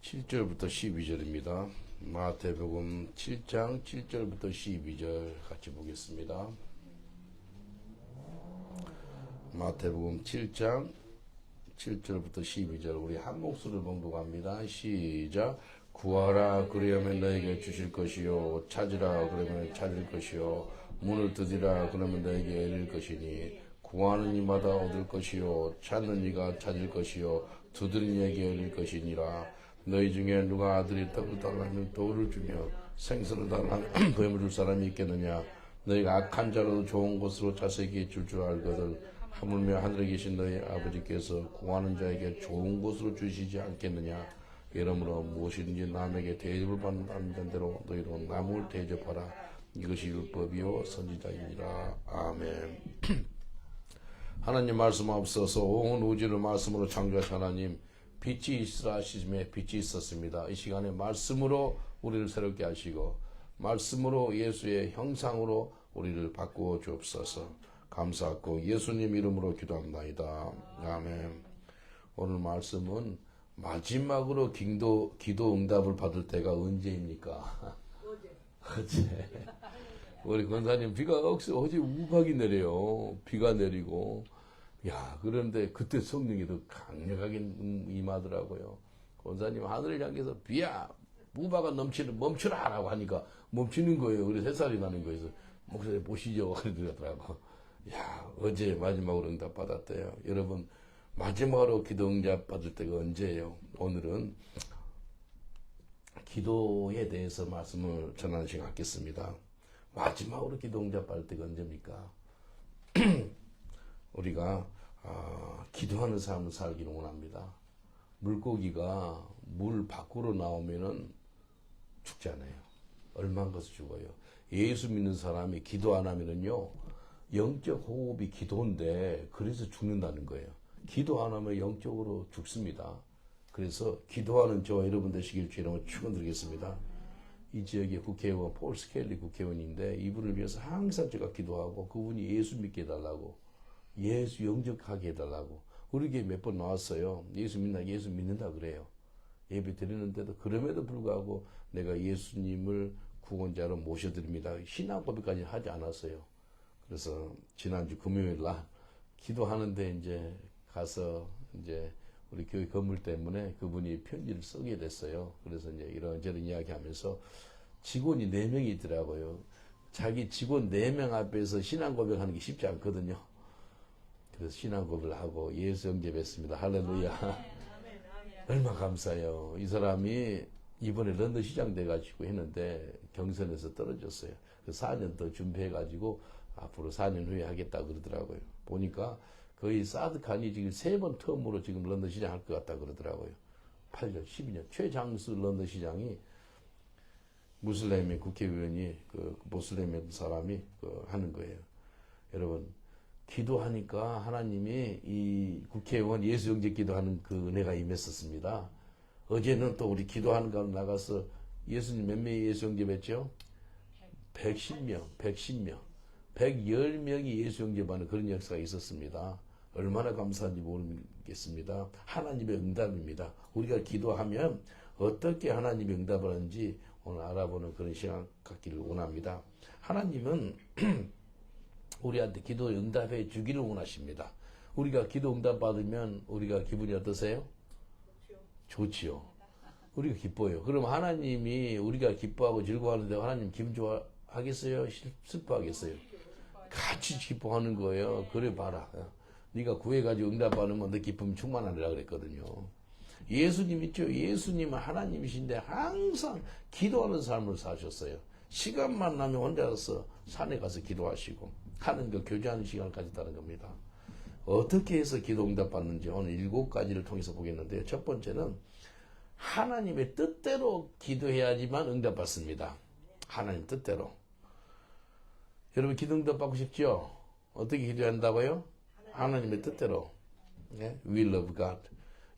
7절부터 12절입니다. 마태복음 7장 7절부터 12절 같이 보겠습니다. 마태복음 7장 7절부터 12절 우리 한 목소리를 봉독합니다. 시작. 구하라 그리하면 너에게 주실 것이요, 찾으라 그러면 찾을 것이요, 문을 두드리라 그러면 너에게 열릴 것이니, 구하는 이마다 얻을 것이요, 찾는 이가 찾을 것이요, 두드리는 이에게 열릴 것이니라. 너희 중에 누가 아들이 떡을 달라면 돌을 주며 생선을 달라면 뱀을 줄 사람이 있겠느냐? 너희가 악한 자라도 좋은 것으로 자식에게 줄 알거든 하물며 하늘에 계신 너희 아버지께서 구하는 자에게 좋은 것으로 주시지 않겠느냐? 이러므로 무엇이든지 남에게 대접을 받는 대로 너희도 남을 대접하라. 이것이 율법이요 선지자이니라. 아멘. 하나님 말씀 앞서서 온 우주를 말씀으로 창조하신 하나님, 빛이 있으라 하시즘에 빛이 있었습니다. 이 시간에 말씀으로 우리를 새롭게 하시고 말씀으로 예수의 형상으로 우리를 바꾸어 주옵소서. 감사하고 예수님 이름으로 기도합니다. 아멘. 오늘 말씀은 마지막으로 기도 응답을 받을 때가 언제입니까? 어제. 우리 권사님 어제 우박이 내려요. 비가 내리고. 그런데 그때 성령이 더 강력하게 임하더라고요. 권사님 하늘을 향해서 비야, 우박아 멈추라 라고 하니까 멈추는 거예요. 그래서 햇살이 나는 거예요. 목소리 보시죠. 그러더라고. 어제 마지막으로 응답 받았대요. 여러분, 마지막으로 기도 응답 받을 때가 언제예요? 오늘은 기도에 대해서 말씀을 전하는 시간 갖겠습니다. 마지막으로 기도 응답 받을 때가 언제입니까? 우리가 기도하는 삶을 살기를 원합니다. 물고기가 물 밖으로 나오면은 죽잖아요. 얼마나 가서 죽어요. 예수 믿는 사람이 기도 안 하면은요, 영적 호흡이 기도인데 그래서 죽는다는 거예요. 기도 안 하면 영적으로 죽습니다. 그래서 기도하는 저와 여러분 되시길 주님으로 축원드리겠습니다. 이 지역의 국회의원 폴 스켈리 국회의원인데 이분을 위해서 항상 제가 기도하고 그분이 예수 믿게 해달라고, 예수 영접하게 해달라고. 우리 교회 몇 번 나왔어요. 예수 믿는다 그래요. 예배 드리는데도 그럼에도 불구하고 내가 예수님을 구원자로 모셔드립니다. 신앙 고백까지 하지 않았어요. 그래서 지난주 금요일 날 기도하는데 이제 가서 이제 우리 교회 건물 때문에 그분이 편지를 쓰게 됐어요. 그래서 이제 이런저런 이야기하면서 직원이 4명이 있더라고요. 자기 직원 4명 앞에서 신앙 고백하는 게 쉽지 않거든요. 그래서 신앙 고백을 하고 예수 영접했습니다. 할렐루야. 얼마 감사해요. 이 사람이 이번에 런던 시장 돼가지고 했는데 경선에서 떨어졌어요. 그 4년 더 준비해가지고 앞으로 4년 후에 하겠다 그러더라고요. 보니까 거의 사드칸이 지금 3번 텀으로 지금 런던 시장 할 것 같다 그러더라고요. 8년, 12년. 최장수 런던 시장이 무슬림의 국회의원이 무슬림의 사람이 하는 거예요. 여러분, 기도하니까 하나님이 이 국회의원 예수 영접 기도하는 그 은혜가 임했었습니다. 어제는 또 우리 기도하는 가운데 나가서 예수님 몇 명이 예수 영접했죠? 110명. 110명이 예수 영접하는 그런 역사가 있었습니다. 얼마나 감사한지 모르겠습니다. 하나님의 응답입니다. 우리가 기도하면 어떻게 하나님의 응답을 하는지 오늘 알아보는 그런 시간 갖기를 원합니다. 하나님은 우리한테 기도 응답해 주기를 원하십니다. 우리가 기도 응답 받으면 우리가 기분이 어떠세요? 좋지요. 우리가 기뻐요. 그럼 하나님이 우리가 기뻐하고 즐거워하는데 하나님 기분 좋아하겠어요? 슬퍼하겠어요? 같이 기뻐하는 거예요. 그래 봐라. 네가 구해가지고 응답 받으면 너 기쁨 충만하리라 그랬거든요. 예수님 있죠? 예수님은 하나님이신데 항상 기도하는 삶을 사셨어요. 시간만 나면 혼자서 산에 가서 기도하시고 하나님과 교제하는 시간을 가졌다는 겁니다. 어떻게 해서 기도 응답 받는지 오늘 7가지를 통해서 보겠는데요. 첫 번째는 하나님의 뜻대로 기도해야지만 응답 받습니다. 하나님 뜻대로. 여러분 기도 응답 받고 싶죠? 어떻게 기도해야 한다고요? 하나님의 뜻대로. Will of God.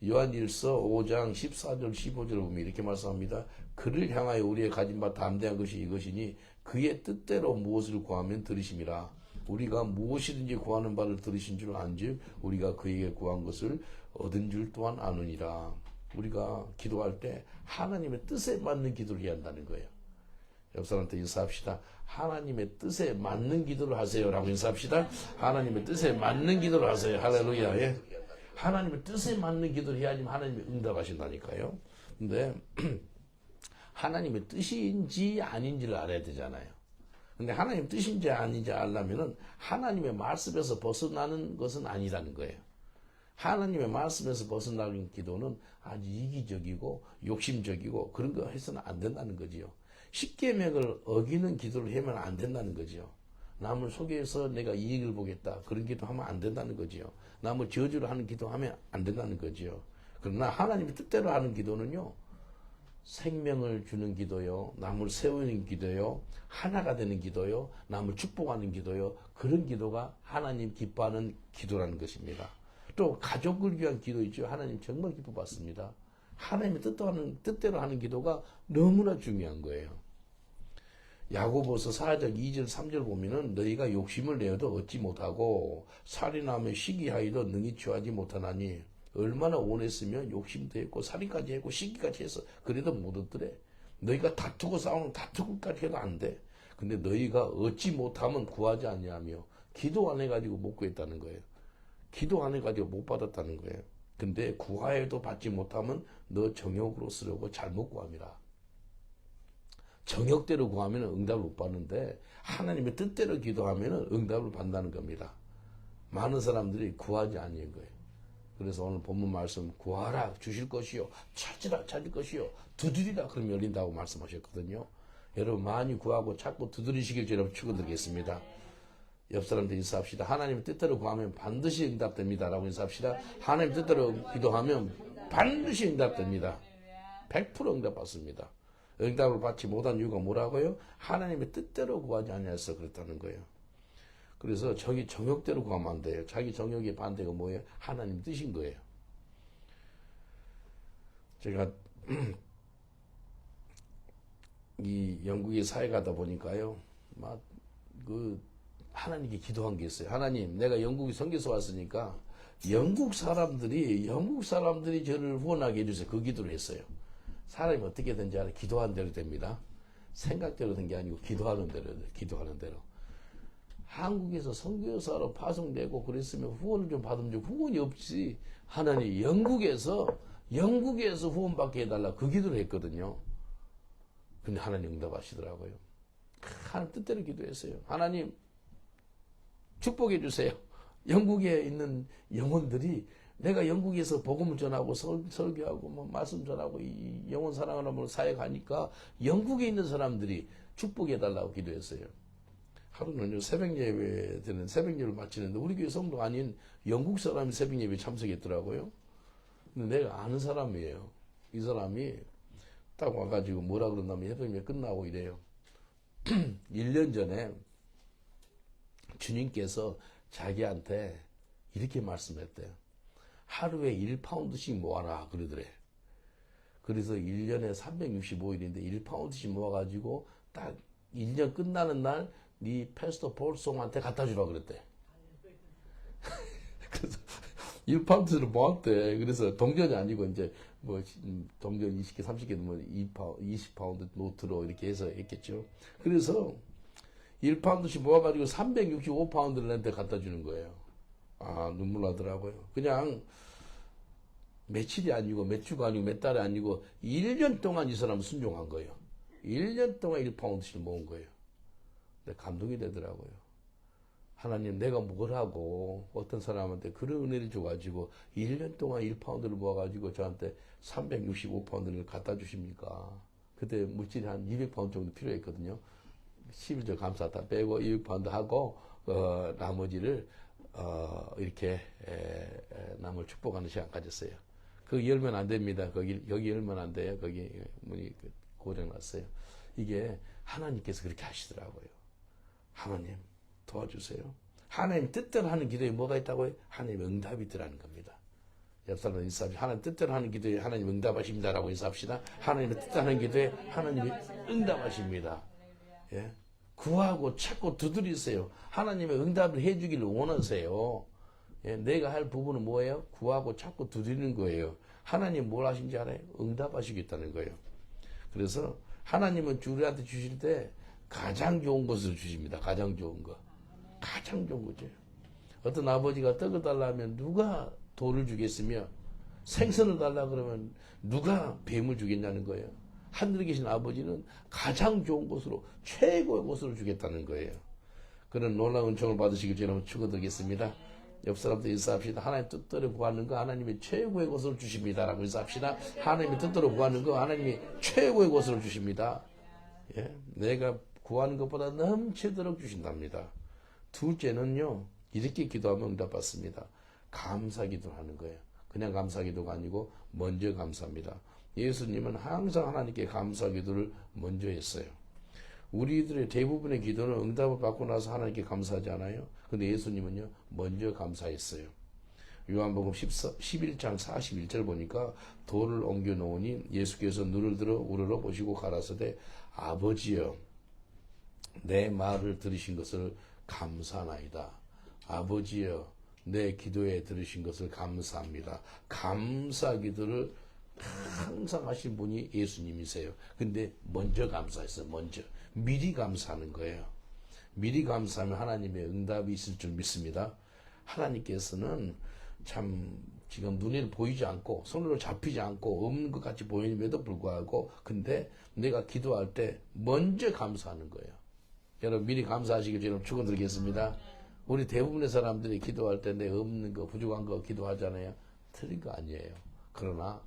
요한일서 5장 14절 15절을 보면 이렇게 말씀합니다. 그를 향하여 우리의 가진 바 담대한 것이 이것이니 그의 뜻대로 무엇을 구하면 들으심이라. 우리가 무엇이든지 구하는 바를 들으신 줄 안즉 우리가 그에게 구한 것을 얻은 줄 또한 아느니라. 우리가 기도할 때 하나님의 뜻에 맞는 기도를 해야 한다는 거예요. 옆 사람한테 인사합시다. 하나님의 뜻에 맞는 기도를 하세요. 라고 인사합시다. 하나님의 뜻에 맞는 기도를 하세요. 할렐루야. 예. 하나님의 뜻에 맞는 기도를 해야지 하나님이 응답하신다니까요. 근데 하나님의 뜻인지 아닌지를 알아야 되잖아요. 근데 하나님 뜻인지 아닌지 알려면은 하나님의 말씀에서 벗어나는 것은 아니라는 거예요. 하나님의 말씀에서 벗어나는 기도는 아주 이기적이고 욕심적이고 그런 거 해서는 안 된다는 거지요. 십계명을 어기는 기도를 하면 안 된다는 거지요. 남을 속여서 내가 이익을 보겠다. 그런 기도하면 안 된다는 거지요. 남을 저주를 하는 기도하면 안 된다는 거지요. 그러나 하나님의 뜻대로 하는 기도는요. 생명을 주는 기도요. 남을 세우는 기도요. 하나가 되는 기도요. 남을 축복하는 기도요. 그런 기도가 하나님 기뻐하는 기도라는 것입니다. 또 가족을 위한 기도 있죠. 하나님 정말 기뻐 받습니다. 하나님의 뜻대로 하는 기도가 너무나 중요한 거예요. 야고보서 4장 2절 3절 보면은 너희가 욕심을 내어도 얻지 못하고 살인하며 시기하여도 능히 취하지 못하나니 얼마나 원했으면 욕심도 했고 살인까지 했고 시기까지 해서 그래도 못 얻더래. 너희가 다투고 싸우는 다투고까지 해도 안 돼. 근데 너희가 얻지 못하면 구하지 않냐며 기도 안 해가지고 못 구했다는 거예요. 기도 안 해가지고 못 받았다는 거예요. 근데 구하여도 받지 못하면 너 정욕으로 쓰려고 잘못 구함이라. 정욕대로 구하면 응답을 못 받는데 하나님의 뜻대로 기도하면 응답을 받는다는 겁니다. 많은 사람들이 구하지 않는 거예요. 그래서 오늘 본문 말씀 구하라 주실 것이요 찾으라 찾을 것이요 두드리라 그러면 열린다고 말씀하셨거든요. 여러분 많이 구하고 찾고 두드리시길 여러분 축원드리겠습니다. 옆 사람들 인사합시다. 하나님의 뜻대로 구하면 반드시 응답됩니다. 라고 인사합시다. 하나님의 뜻대로 기도하면 반드시 응답됩니다. 100% 응답받습니다. 응답을 받지 못한 이유가 뭐라고요? 하나님의 뜻대로 구하지 않아서 그렇다는 거예요. 그래서 자기 정욕대로 구하면 안 돼요. 자기 정욕의 반대가 뭐예요? 하나님 뜻인 거예요. 제가 이 영국에 사회 가다 보니까요. 하나님께 기도한 게 있어요. 하나님, 내가 영국에 선교서 왔으니까 영국 사람들이 저를 후원하게 해주세요. 그 기도를 했어요. 사람이 어떻게 된지 알아? 기도하는 대로 됩니다. 생각대로 된 게 아니고 기도하는 대로. 한국에서 선교사로 파송되고 그랬으면 후원을 좀 받으면 좀 후원이 없지. 하나님, 영국에서 후원받게 해달라. 그 기도를 했거든요. 근데 하나님 응답하시더라고요. 하나님 뜻대로 기도했어요. 하나님, 축복해 주세요. 영국에 있는 영혼들이 내가 영국에서 복음을 전하고 설교하고 말씀 전하고 이 영혼 사랑하는 사회 가니까 영국에 있는 사람들이 축복해 달라고 기도했어요. 하루는요 새벽 예배들은 새벽 예배를 마치는데 우리 교회 성도 아닌 영국 사람이 새벽 예배 참석했더라고요. 근데 내가 아는 사람이에요. 이 사람이 딱 와가지고 뭐라 그런다면 새벽 예배 끝나고 이래요. 1년 전에 주님께서 자기한테 이렇게 말씀했대요. 하루에 1파운드씩 모아라 그러더래. 그래서 1년에 365일인데 1파운드씩 모아가지고 딱 1년 끝나는 날 네 패스터 폴송한테 갖다 주라 그랬대. 그래서 1파운드를 모았대. 그래서 동전이 아니고 이제 동전 20개, 30개 넣으면 20파운드 노트로 이렇게 해서 했겠죠. 그래서 1파운드씩 모아가지고 365파운드를 내한테 갖다 주는 거예요. 아, 눈물 나더라고요. 그냥 며칠이 아니고 몇 주가 아니고 몇 달이 아니고 1년 동안 이 사람은 순종한 거예요. 1년 동안 1파운드씩 모은 거예요. 근데 감동이 되더라고요. 하나님, 내가 뭘 하고 어떤 사람한테 그런 은혜를 줘가지고 1년 동안 1파운드를 모아가지고 저한테 365파운드를 갖다 주십니까? 그때 물질이 한 200파운드 정도 필요했거든요. 11절 감사 다 빼고 200파운드 하고 나머지를 이렇게 남을 축복하는 시간 가졌어요. 거기 열면 안 됩니다. 여기 열면 안 돼요. 거기 문이 고장났어요. 이게 하나님께서 그렇게 하시더라고요. 하나님 도와주세요. 하나님 뜻대로 하는 기도에 뭐가 있다고요? 하나님 응답이 있더라는 겁니다. 옆 사람 인사합시다. 하나님 뜻대로 하는 기도에 하나님 응답하십니다라고 인사합시다. 하나님의 뜻대로 하는 기도에 하나님이 응답하십니다. 예? 구하고 찾고 두드리세요. 하나님의 응답을 해주기를 원하세요. 예? 내가 할 부분은 뭐예요? 구하고 찾고 두드리는 거예요. 하나님 뭘 하신지 알아요? 응답하시겠다는 거예요. 그래서 하나님은 우리한테 주실 때 가장 좋은 것을 주십니다. 가장 좋은 거. 가장 좋은 거죠. 어떤 아버지가 떡을 달라면 누가 돌을 주겠으며 생선을 달라 그러면 누가 뱀을 주겠냐는 거예요. 하늘에 계신 아버지는 가장 좋은 것으로 최고의 것으로 주겠다는 거예요. 그런 놀라운 은총을 받으시길 저는 축원드리겠습니다. 옆 사람도 인사합시다. 하나님 뜻대로 구하는 거 하나님이 최고의 것을 주십니다. 라고 인사합시다. 하나님의 뜻대로 구하는 거 하나님이 최고의 것을 주십니다. 예? 내가 구하는 것보다 넘치도록 주신답니다. 둘째는요, 이렇게 기도하면 응답받습니다. 감사 기도를 하는 거예요. 그냥 감사 기도가 아니고 먼저 감사합니다. 예수님은 항상 하나님께 감사 기도를 먼저 했어요. 우리들의 대부분의 기도는 응답을 받고 나서 하나님께 감사하지 않아요? 근데 예수님은요, 먼저 감사했어요. 요한복음 11장 41절 보니까 돌을 옮겨 놓으니 예수께서 눈을 들어 우러러 보시고 가라사대 아버지여 내 말을 들으신 것을 감사하나이다. 아버지여 내 기도에 들으신 것을 감사합니다. 감사 기도를 항상 하신 분이 예수님이세요. 근데 먼저 감사했어요. 먼저. 미리 감사하는 거예요. 미리 감사하면 하나님의 응답이 있을 줄 믿습니다. 하나님께서는 참 지금 눈에 보이지 않고 손으로 잡히지 않고 없는 것 같이 보임에도 불구하고 근데 내가 기도할 때 먼저 감사하는 거예요. 여러분 미리 감사하시길 저는 축원드리겠습니다. 우리 대부분의 사람들이 기도할 때 내 없는 거 부족한 거 기도하잖아요. 틀린 거 아니에요. 그러나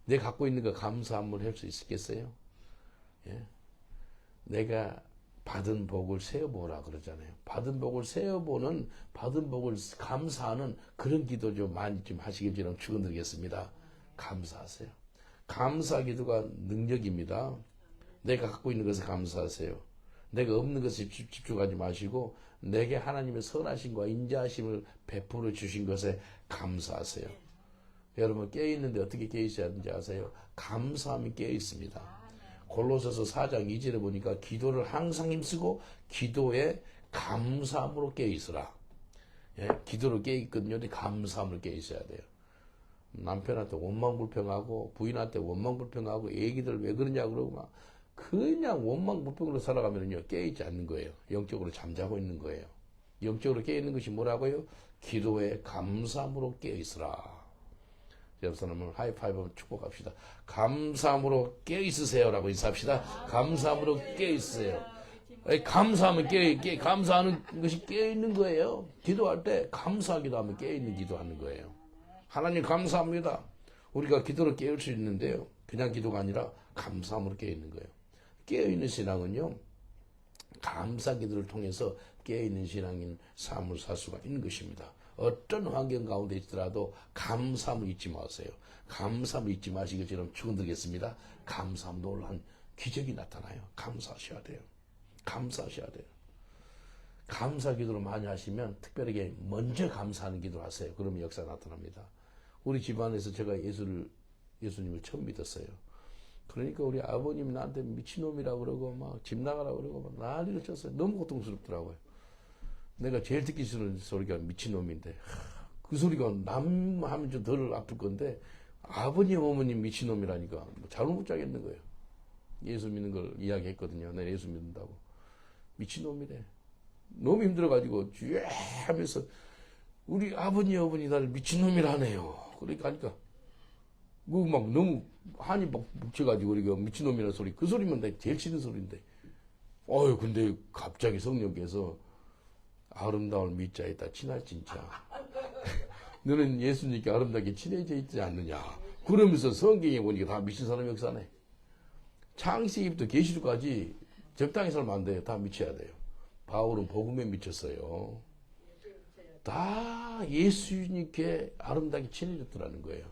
내 갖고 있는 거 감사 한번 할 수 있겠어요? 예? 내가 받은 복을 세어보라 그러잖아요. 받은 복을 세어보는, 받은 복을 감사하는 그런 기도 좀 많이 좀 하시길 저는 축원드리겠습니다. 감사하세요. 감사 기도가 능력입니다. 내가 갖고 있는 것을 감사하세요. 내가 없는 것에 집중하지 마시고 내게 하나님의 선하심과 인자하심을 베풀어 주신 것에 감사하세요. 여러분 깨어있는데 어떻게 깨어있어야 하는지 아세요? 감사함이 깨어있습니다. 골로새서 4장 2절에 보니까 기도를 항상 힘쓰고 기도에 감사함으로 깨어있으라. 예? 기도로 깨어있거든요. 감사함으로 깨어있어야 돼요. 남편한테 원망불평하고 부인한테 원망불평하고 애기들 왜 그러냐 그러고 막 그냥 원망불평으로 살아가면요 깨어있지 않는 거예요. 영적으로 잠자고 있는 거예요. 영적으로 깨어있는 것이 뭐라고요? 기도에 감사함으로 깨어있으라. 옆 사람을 하이파이브 축복합시다. 감사함으로 깨어있으세요라고 인사합시다. 감사함으로 깨어있으세요. 감사하면 감사하는 것이 깨어있는 거예요. 기도할 때 감사하기도 하면 깨어있는 기도하는 거예요. 하나님 감사합니다. 우리가 기도로 깨울 수 있는데요. 그냥 기도가 아니라 감사함으로 깨어있는 거예요. 깨어있는 신앙은요. 감사 기도를 통해서 깨어있는 신앙인 삶을 살 수가 있는 것입니다. 어떤 환경 가운데 있더라도 감사함을 잊지 마세요. 감사함을 잊지 마시길 저는 축원드리겠습니다. 감사함 놀란 기적이 나타나요. 감사하셔야 돼요. 감사하셔야 돼요. 감사 기도를 많이 하시면 특별하게 먼저 감사하는 기도를 하세요. 그러면 역사가 나타납니다. 우리 집안에서 제가 예수님을 처음 믿었어요. 그러니까 우리 아버님이 나한테 미친놈이라고 그러고 막 집 나가라고 그러고 막 난리를 쳤어요. 너무 고통스럽더라고요. 내가 제일 듣기 싫은 소리가 미친놈인데 그 소리가 남 하면 좀 덜 아플 건데 아버님 어머님 미친놈이라니까 뭐 잠을 못 자겠는 거예요. 예수 믿는 걸 이야기했거든요. 내가 예수 믿는다고. 미친놈이래. 너무 힘들어가지고 쥐 하면서 우리 아버님 어머니 나를 미친놈이라네요. 그러니까 하니까 그 막 너무 한이 막 묵혀가지고 우리가 미친놈이라는 소리 그 소리면 내가 제일 싫은 소리인데 근데 갑자기 성령께서 아름다운 미자에다 친할 진짜 너는 예수님께 아름답게 친해져 있지 않느냐 그러면서 성경에 보니까 다 미친 사람 역사네. 창세기부터 계시록까지 적당히 살면 안 돼요. 다 미쳐야 돼요. 바울은 복음에 미쳤어요. 다 예수님께 아름답게 친해졌더라는 거예요.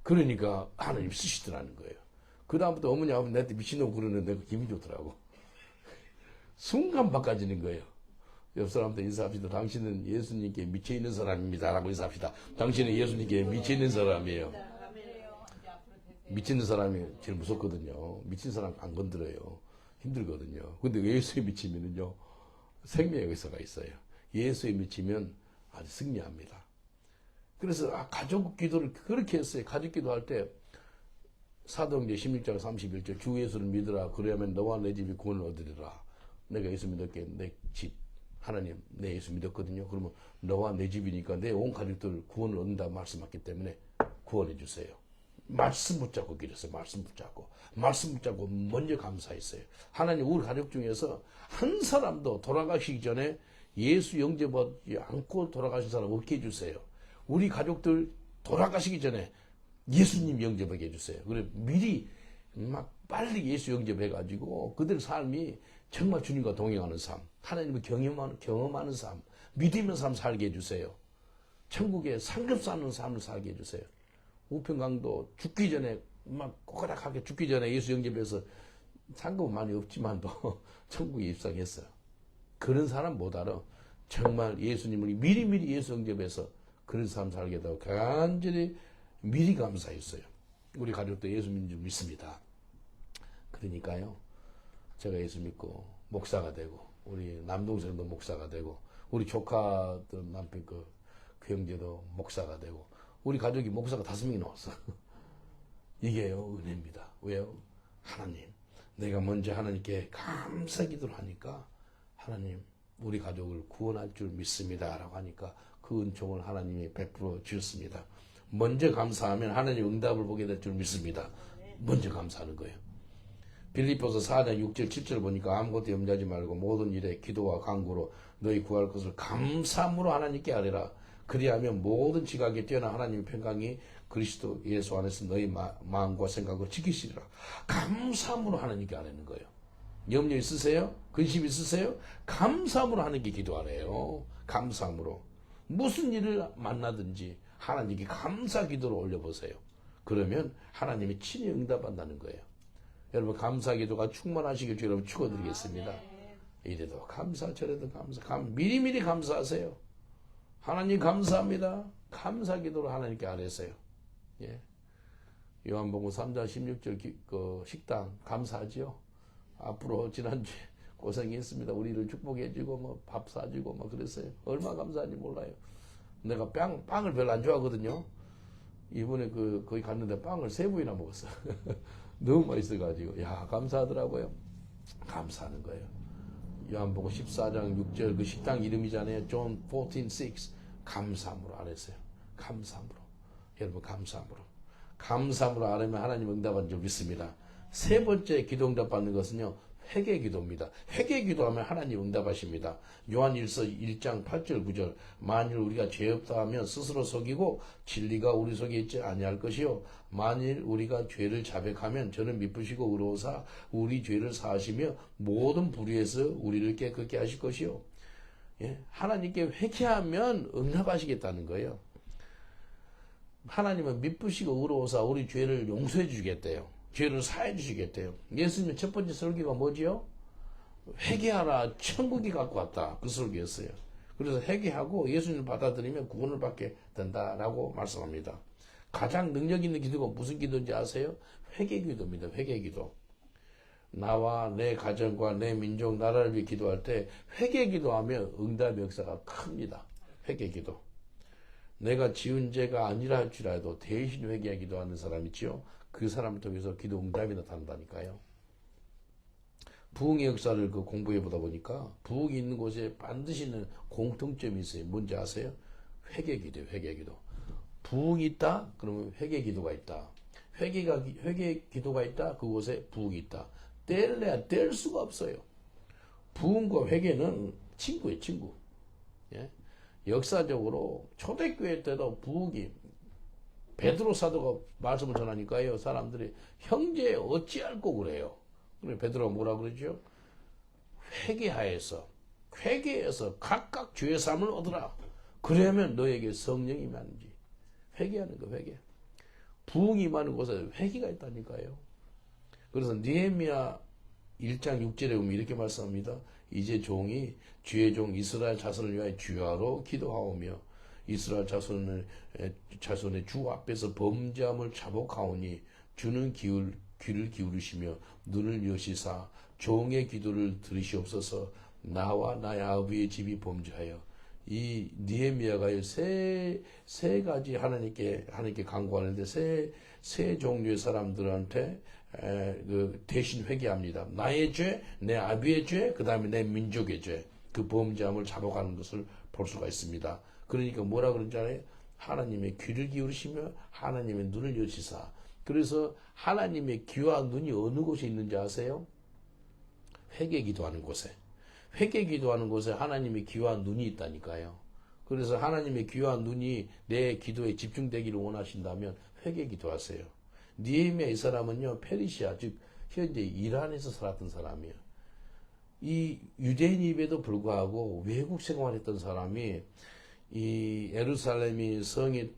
그러니까 하나님 쓰시더라는 거예요. 그 다음부터 어머니 아버지 나한테 미친놈 그러는데 기분이 좋더라고. 순간 바꿔지는 거예요. 옆 사람한테 인사합시다. 당신은 예수님께 미쳐있는 사람입니다. 라고 인사합시다. 당신은 예수님께 미쳐있는 사람이에요. 미치는 사람이 제일 무섭거든요. 미친 사람 안 건드려요. 힘들거든요. 근데 예수에 미치면은요, 생명의 역사가 있어요. 예수에 미치면 아주 승리합니다. 그래서 가족 기도를 그렇게 했어요. 가족 기도할 때 사도행전 16장 31절 주 예수를 믿으라. 그러면 너와 내 집이 구원을 얻으리라. 내가 예수 믿었기에 내 집 하나님 내 예수 믿었거든요. 그러면 너와 내 집이니까 내 온 가족들 구원을 얻는다 말씀하기 때문에 구원해 주세요. 말씀 붙잡고 기도했어요. 말씀 붙잡고 먼저 감사했어요. 하나님 우리 가족 중에서 한 사람도 돌아가시기 전에 예수 영접하지 않고 돌아가신 사람 없게 해주세요. 우리 가족들 돌아가시기 전에 예수님 영접하게 해주세요. 그래 미리 막 빨리 예수 영접해가지고 그들 삶이 정말 주님과 동행하는 삶, 하나님을 경험하는 삶, 믿으면서 삶 살게 해주세요. 천국에 상급 쌓는 삶을 살게 해주세요. 우편강도 죽기 전에 막 꼬그락하게 죽기 전에 예수 영접해서 상급은 많이 없지만도 천국에 입성했어요. 그런 사람 못 알아. 정말 예수님을 미리미리 예수 영접해서 그런 삶 살게 되고 간절히 미리 감사했어요. 우리 가족도 예수 믿는 줄 믿습니다. 그러니까요. 제가 예수 믿고 목사가 되고 우리 남동생도 목사가 되고 우리 조카들 남편 그 형제도 목사가 되고 우리 가족이 목사가 5명이 나왔어. 이게요 은혜입니다. 왜요? 하나님 내가 먼저 하나님께 감사 기도를 하니까 하나님 우리 가족을 구원할 줄 믿습니다 라고 하니까 그 은총을 하나님이 베풀어 주셨습니다. 먼저 감사하면 하나님 응답을 보게 될 줄 믿습니다. 먼저 감사하는 거예요. 빌립보서 4장 6절 7절 보니까 아무것도 염려하지 말고 모든 일에 기도와 간구로 너희 구할 것을 감사함으로 하나님께 아뢰라. 그리하면 모든 지각에 뛰어난 하나님의 평강이 그리스도 예수 안에서 너희 마음과 생각을 지키시리라. 감사함으로 하나님께 아뢰는 거예요. 염려 있으세요? 근심 있으세요? 감사함으로 하나님께 기도하래요. 감사함으로. 무슨 일을 만나든지 하나님께 감사 기도를 올려보세요. 그러면 하나님이 친히 응답한다는 거예요. 여러분 감사 기도가 충만하시길 주 여러분 축원드리겠습니다. 이래도 감사 저래도 감사 미리미리 감사하세요. 하나님 감사합니다. 감사 기도를 하나님께 아뢰세요. 예. 요한복음 3장 16절 그 식당 감사하지요. 앞으로 지난주에 고생했습니다. 우리를 축복해주고 뭐 밥 사주고 뭐 그랬어요. 얼마나 감사한지 몰라요. 내가 빵을 별로 안 좋아하거든요. 이번에 거기 갔는데 빵을 3부이나 먹었어. 너무 맛있어가지고 야 감사하더라고요. 감사하는 거예요. 요한복음 14장 6절 그 식당 이름이잖아요. John 14:6 감사함으로 아뢰세요. 감사함으로. 여러분 감사함으로 아뢰면 하나님 응답한 줄 믿습니다. 세 번째 기도 응답 받는 것은요. 회개 기도입니다. 회개 기도하면 하나님 응답하십니다. 요한일서 1장 8절 9절 만일 우리가 죄 없다 하면 스스로 속이고 진리가 우리 속에 있지 아니할 것이요 만일 우리가 죄를 자백하면 저는 미쁘시고 의로우사 우리 죄를 사하시며 모든 불의에서 우리를 깨끗게 하실 것이요. 예? 하나님께 회개하면 응답하시겠다는 거예요. 하나님은 미쁘시고 의로우사 우리 죄를 용서해 주시겠대요. 죄를 사해 주시겠대요. 예수님의 첫 번째 설교가 뭐지요? 회개하라 천국이 갖고 왔다. 그 설교였어요. 그래서 회개하고 예수님을 받아들이면 구원을 받게 된다라고 말씀합니다. 가장 능력 있는 기도가 무슨 기도인지 아세요? 회개 기도입니다. 회개 기도. 나와 내 가정과 내 민족 나라를 위해 기도할 때 회개 기도하면 응답의 역사가 큽니다. 회개 기도. 내가 지은 죄가 아니라 할지라도 대신 회개하 기도하는 사람 있지요. 그 사람을 통해서 기도 응답이 나타난다니까요. 부흥의 역사를 공부해 보다 보니까 부흥이 있는 곳에 반드시 있는 공통점이 있어요. 뭔지 아세요? 회개 기도예요. 회개 기도. 부흥이 있다? 그러면 회개 기도가 있다. 회개 기도가 있다? 그곳에 부흥이 있다. 뗄래야 뗄 수가 없어요. 부흥과 회개는 친구예요. 친구. 예? 역사적으로 초대교회 때도 부흥이 베드로 사도가 말씀을 전하니까요. 사람들이 형제 어찌할꼬 그래요. 그래 베드로가 뭐라 그러죠? 회개하여서 각각 죄의 삶을 얻으라. 그러면 너에게 성령이 임하는지. 회개하는 거 회개. 부흥이 임하는 곳에 회개가 있다니까요. 그래서 느헤미야 1장 6절에 보면 이렇게 말씀합니다. 이제 종이 주의 종 이스라엘 자손을 위하여 주야로 기도하오며 이스라엘 자손의 주 앞에서 범죄함을 자복하오니 주는 귀를 기울이시며 눈을 여시사 종의 기도를 들으시옵소서. 나와 나의 아버지의 집이 범죄하여 이 느헤미야가 세 가지 하나님께 간구하는데 세 종류의 사람들한테 대신 회개합니다. 나의 죄, 내 아비의 죄, 그 다음에 내 민족의 죄, 그 범죄함을 잡아가는 것을 볼 수가 있습니다. 그러니까 뭐라 그러잖아요. 하나님의 귀를 기울이시며 하나님의 눈을 여시사. 그래서 하나님의 귀와 눈이 어느 곳에 있는지 아세요? 회개 기도하는 곳에. 회개 기도하는 곳에 하나님의 귀와 눈이 있다니까요. 그래서 하나님의 귀와 눈이 내 기도에 집중되기를 원하신다면 회개 기도하세요. 느헤미야 이 사람은요, 페르시아, 즉 현재 이란에서 살았던 사람이에요. 이 유대인임에도 불구하고 외국 생활했던 사람이 이 예루살렘이 성이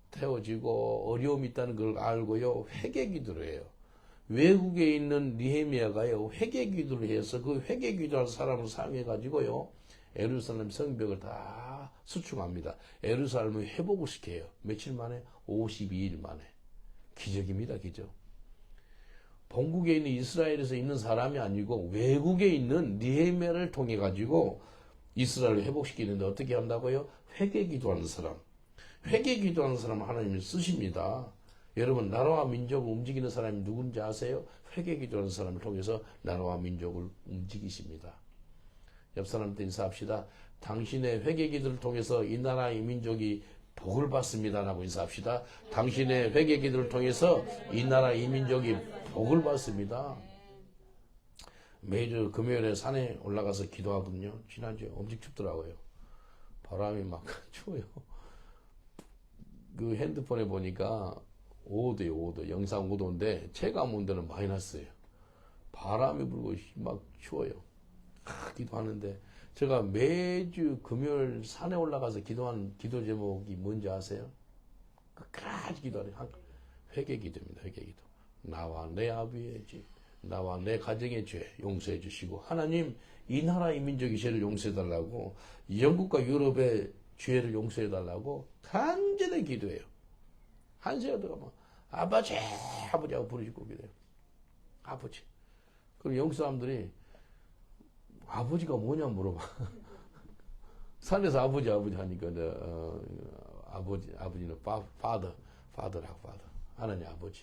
태워지고 어려움이 있다는 걸 알고요, 회개 기도를 해요. 외국에 있는 느헤미야가요, 회개 기도를 해서 그 회개 기도하는 사람을 사용해 가지고요, 예루살렘 성벽을 다 수축합니다. 예루살렘을 회복을 시켜요. 며칠 만에? 52일 만에. 기적입니다, 기적. 본국에 있는 이스라엘에서 있는 사람이 아니고 외국에 있는 느헤미야를 통해 가지고 이스라엘을 회복시키는데 어떻게 한다고요? 회개 기도하는 사람. 회개 기도하는 사람은 하나님이 쓰십니다. 여러분, 나라와 민족을 움직이는 사람이 누군지 아세요? 회개 기도하는 사람을 통해서 나라와 민족을 움직이십니다. 옆 사람한테 인사합시다. 당신의 회개 기도를 통해서 이 나라, 이 민족이 복을 받습니다. 라고 인사합시다. 당신의 회개 기도를 통해서 이 나라, 이 민족이 복을 받습니다. 매주 금요일에 산에 올라가서 기도하거든요. 지난주에 엄청 춥더라고요. 바람이 막 추워요. 그 핸드폰에 보니까 5도예요, 5도. 영상 5도인데 체감 온도는 마이너스예요. 바람이 불고 막 추워요. 기도하는데 제가 매주 금요일 산에 올라가서 기도하는 기도 제목이 뭔지 아세요? 끝까지 기도하는 회개 기도입니다. 회개 기도. 나와 내 아비의 죄, 나와 내 가정의 죄 용서해 주시고, 하나님 이 나라 이 민족의 죄를 용서해 달라고, 영국과 유럽의 죄를 용서해 달라고 간절히 기도해요. 한시라도 가면 아버지 아버지하고 부르시고 기도해요. 아버지. 그럼 영국 사람들이 아버지가 뭐냐 물어봐. 산에서 아버지 하니까 아버지는 father라고. 하나님 아버지.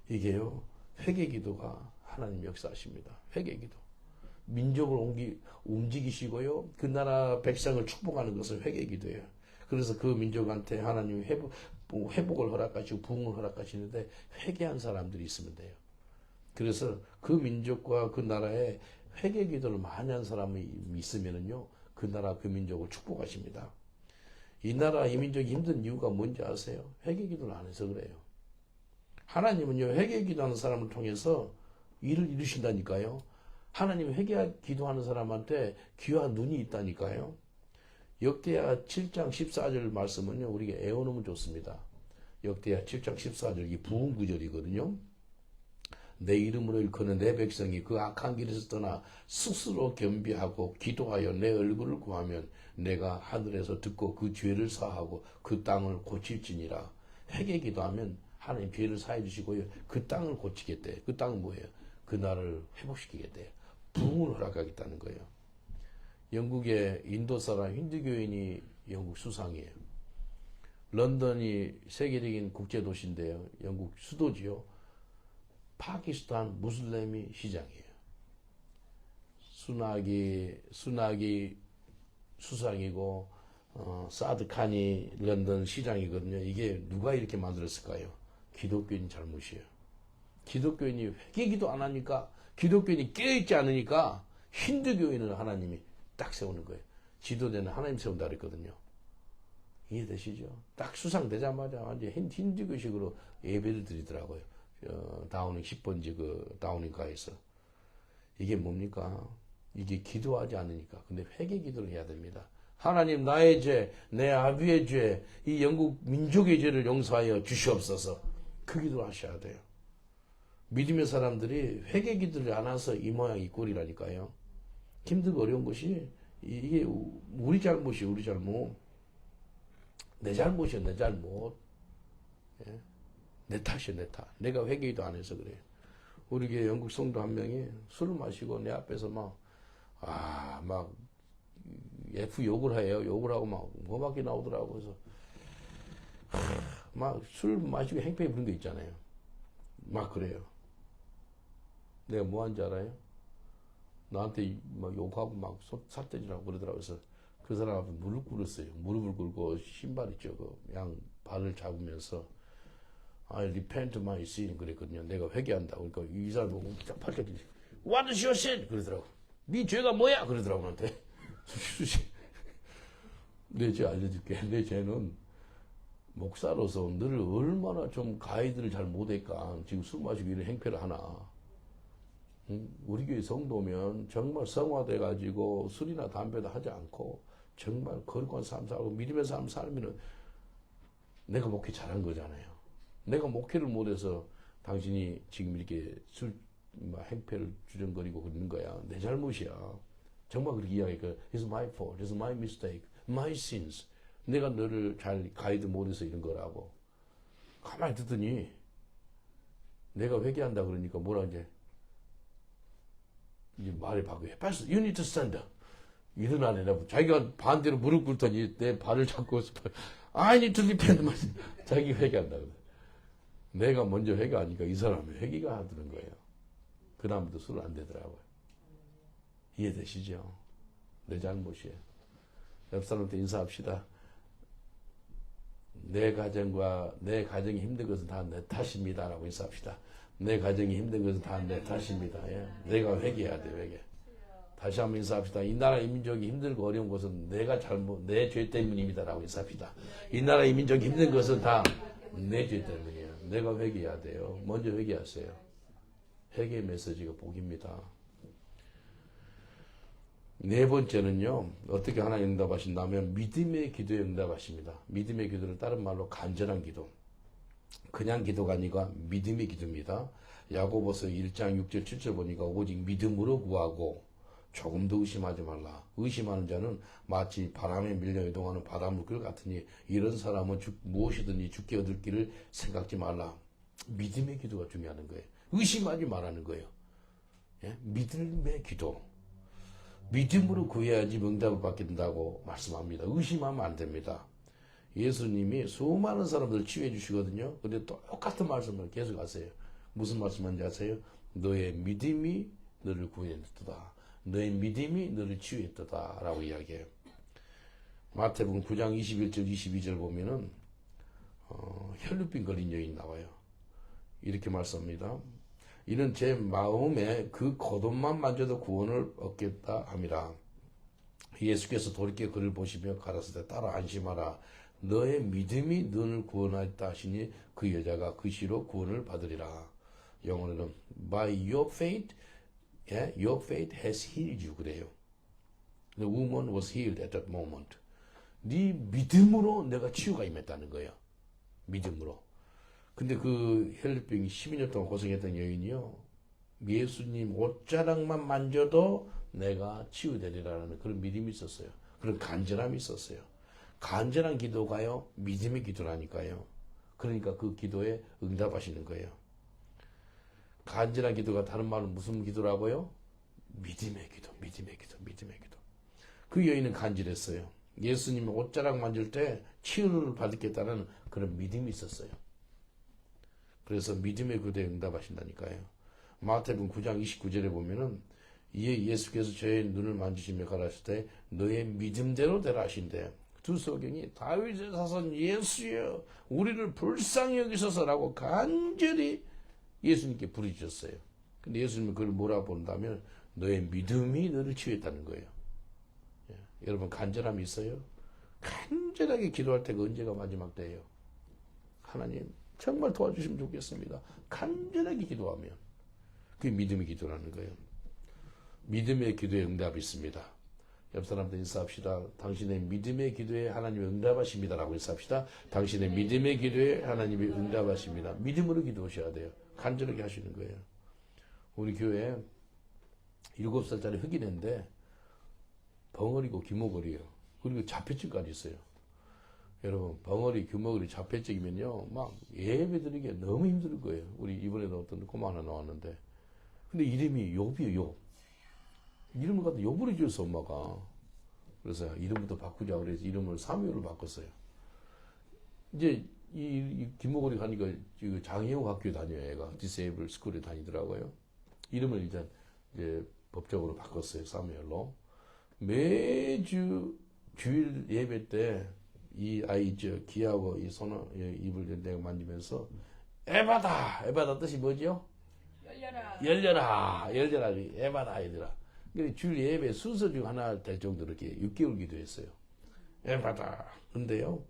이게요, 회개기도가 하나님 역사하십니다. 회개기도. 민족을 움직이시고요, 그 나라 백성을 축복하는 것을 회개기도예요. 그래서 그 민족한테 하나님이 회복을 허락하시고 부흥을 허락하시는데 회개한 사람들이 있으면 돼요. 그래서 그 민족과 그 나라에 회개기도를 많이 한 사람이 있으면은요, 그 나라 그 민족을 축복하십니다. 이 나라 이 민족이 힘든 이유가 뭔지 아세요? 회개기도를 안 해서 그래요. 하나님은요, 회개기도하는 사람을 통해서 일을 이루신다니까요. 하나님 회개기도하는 사람한테 귀와 눈이 있다니까요. 역대하 7장 14절 말씀은요, 우리가 애워놓으면 좋습니다. 역대하 7장 14절, 이 부흥 구절이거든요. 내 이름으로 일컫는 내 백성이 그 악한 길에서 떠나 스스로 겸비하고 기도하여 내 얼굴을 구하면 내가 하늘에서 듣고 그 죄를 사하고 그 땅을 고칠지니라. 회개 기도하면 하나님 죄를 사해 주시고요, 그 땅을 고치겠대. 그 땅은 뭐예요? 그 나라를 회복시키겠대요. 부흥을 허락하겠다는 거예요. 영국의 인도 사람 힌두교인이 영국 수상이에요. 런던이 세계적인 국제도시인데요, 영국 수도지요. 파키스탄 무슬림이 시장이에요. 수나기 수상이고, 사드 칸이 런던 시장이거든요. 이게 누가 이렇게 만들었을까요? 기독교인 잘못이에요. 기독교인이 회개기도 안 하니까, 기독교인이 깨어있지 않으니까 힌두교인을 하나님이 딱 세우는 거예요. 지도자는 하나님 세운다 그랬거든요. 이해되시죠? 딱 수상되자마자 완전 힌두교식으로 예배를 드리더라고요. 다우닝 10번지 그 다우닝가에서. 이게 뭡니까? 이게 기도하지 않으니까. 근데 회개 기도를 해야 됩니다. 하나님, 나의 죄, 내 아비의 죄, 이 영국 민족의 죄를 용서하여 주시옵소서. 그 기도를 하셔야 돼요. 믿음의 사람들이 회개 기도를 안 해서 이 모양 이 꼴이라니까요. 힘들고 어려운 것이 이게 우리 잘못이에요. 우리 잘못. 내 잘못이에요. 내 잘못. 예? 내 탓이에요. 내 탓. 내가 회개도 안 해서 그래요. 우리 교회 영국 성도 한 명이 술을 마시고 내 앞에서 막 F 욕을 해요. 욕을 하고 막 뭐밖에 나오더라고. 그래서 막 술 마시고 행패 부는 거 있잖아요. 막 그래요. 내가 뭐 한지 알아요? 나한테 막 욕하고 막 삿대질하고 그러더라고요. 그래서 그 사람 앞에 무릎 꿇었어요. 무릎을 꿇고 신발 있죠. 그 양 발을 잡으면서 I repent my sin 그랬거든요. 내가 회개한다고. 그러니까 이 사람 보고 딱 팔까지 What is your sin? 그러더라고. 네 죄가 뭐야? 그러더라고 나한테. 내 죄 알려줄게. 내 죄는 목사로서 너를 얼마나 좀 가이드를 잘 못할까. 지금 술 마시고 이런 행패를 하나. 응? 우리 교회 성도면 정말 성화돼가지고 술이나 담배도 하지 않고 정말 거룩한 삶 살고 믿음의 삶 살면은 내가 목회 잘한 거잖아요. 내가 목회를 못해서 당신이 지금 이렇게 술 행패를 주정거리고 그러는 거야. 내 잘못이야. 정말 그렇게 이야기해. It's my fault. It's my mistake. My sins. 내가 너를 잘 가이드 못해서 이런 거라고. 가만히 듣더니 내가 회개한다 그러니까 뭐라 이제 말이 바뀌어요. Pastor, you need to stand up. 일어나네. 자기가 반대로 무릎 꿇더니 내 발을 잡고 I need to repent. 자기 회개한다 그래. 내가 먼저 회개하니까 이 사람이 회개가 하는 거예요. 그 다음부터 술 안 되더라고요. 이해되시죠? 내 잘못이에요. 옆 사람한테 인사합시다. 내 가정이 힘든 것은 다 내 탓입니다. 라고 인사합시다. 내 가정이 힘든 것은 다 내 탓입니다. 예. 내가 회개해야 돼, 회개. 다시 한번 인사합시다. 이 나라 이 민족이 힘들고 어려운 것은 내 죄 때문입니다. 라고 인사합시다. 이 나라 이 민족이 힘든 것은 다 내 죄 때문이에요. 내가 회개해야 돼요. 먼저 회개하세요. 회개 메시지가 복입니다. 네 번째는요, 어떻게 하나님 응답하신다면 믿음의 기도에 응답하십니다. 믿음의 기도를 다른 말로 간절한 기도. 그냥 기도가 아니라 믿음의 기도입니다. 야고보서 1장 6절 7절 보니까 오직 믿음으로 구하고 조금도 의심하지 말라. 의심하는 자는 마치 바람에 밀려 이동하는 바닷물 같으니 이런 사람은 무엇이든지 죽게 얻을 길을 생각지 말라. 믿음의 기도가 중요한 거예요. 의심하지 말라는 거예요. 예? 믿음의 기도. 믿음으로 구해야지 응답을 받게 된다고 말씀합니다. 의심하면 안 됩니다. 예수님이 수많은 사람들을 치유해 주시거든요. 근데 똑같은 말씀을 계속 하세요. 무슨 말씀인지 아세요? 너의 믿음이 너를 구해냈다. 너의 믿음이 너를 치유했다. 라고 이야기해요. 마태복음 9장 21절 22절 보면은 혈루병 걸린 여인 나와요. 이렇게 말씀합니다. 이는 제 마음에 그 겉옷만 만져도 구원을 얻겠다 함이라. 예수께서 돌이켜 그를 보시며 가라사대 따라 안심하라. 너의 믿음이 너를 구원하였다 하시니 그 여자가 그 시로 구원을 받으리라. 영어로는 by your faith, your faith has healed you 그래요. The woman was healed at that moment. 네 믿음으로 내가 치유가 임했다는 거예요. 믿음으로. 근데 그 혈루병이 12년 동안 고생했던 여인이요. 예수님 옷자락만 만져도 내가 치유되리라는 그런 믿음이 있었어요. 그런 간절함이 있었어요. 간절한 기도가요. 믿음의 기도라니까요. 그러니까 그 기도에 응답하시는 거예요. 간절한 기도가 다른 말은 무슨 기도라고요? 믿음의 기도, 믿음의 기도, 믿음의 기도. 그 여인은 간절했어요. 예수님 옷자락 만질 때 치유를 받겠다는 그런 믿음이 있었어요. 그래서 믿음의 기도에 응답하신다니까요. 마태복음 9장 29절에 보면은 이에 예수께서 저의 눈을 만지시며 가라실 때 너의 믿음대로 되라 하신대. 두 소경이 다윗의 자손 예수여 우리를 불쌍히 여기소서라고 간절히 예수님께 부르짖었어요. 근데 예수님은 그걸 뭐라고 본다면 너의 믿음이 너를 치유했다는 거예요. 예. 여러분 간절함이 있어요? 간절하게 기도할 때가 언제가 마지막 때예요? 하나님 정말 도와주시면 좋겠습니다. 간절하게 기도하면 그게 믿음의 기도라는 거예요. 믿음의 기도에 응답이 있습니다. 옆 사람들 인사합시다. 당신의 믿음의 기도에 하나님이 응답하십니다. 라고 인사합시다. 당신의 믿음의 기도에 하나님이 응답하십니다. 믿음으로 기도하셔야 돼요. 간절하게 하시는 거예요. 우리 교회에 7살짜리 흑인인데 벙어리고 귀머거리예요. 그리고 자폐증까지 있어요. 여러분 벙어리, 귀머거리, 자폐증이면요 막 예배 드리기 너무 힘들 거예요. 우리 이번에도 어떤 꼬마 하나 나왔는데 근데 이름이 욥이에요. 욥. 이름을 갖다 욥으로 지었어 엄마가. 그래서 이름부터 바꾸자 그래서 이름을 사무엘로 바꿨어요. 이제 이 김목걸이 가니까 지금 장애우 학교에 다녀요. 애가 디세이블 스쿨에 다니더라고요. 이름을 일단 이제 법적으로 바꿨어요. 사무엘로. 매주 주일 예배 때 이 아이 귀하고 이 손을 입을 내가 만지면서 에바다 뜻이 뭐죠? 열려라 에바다 얘들아. 주일 예배 순서 중 하나 될 정도로 이렇게 6개월 기도했어요. 에바다. 근데요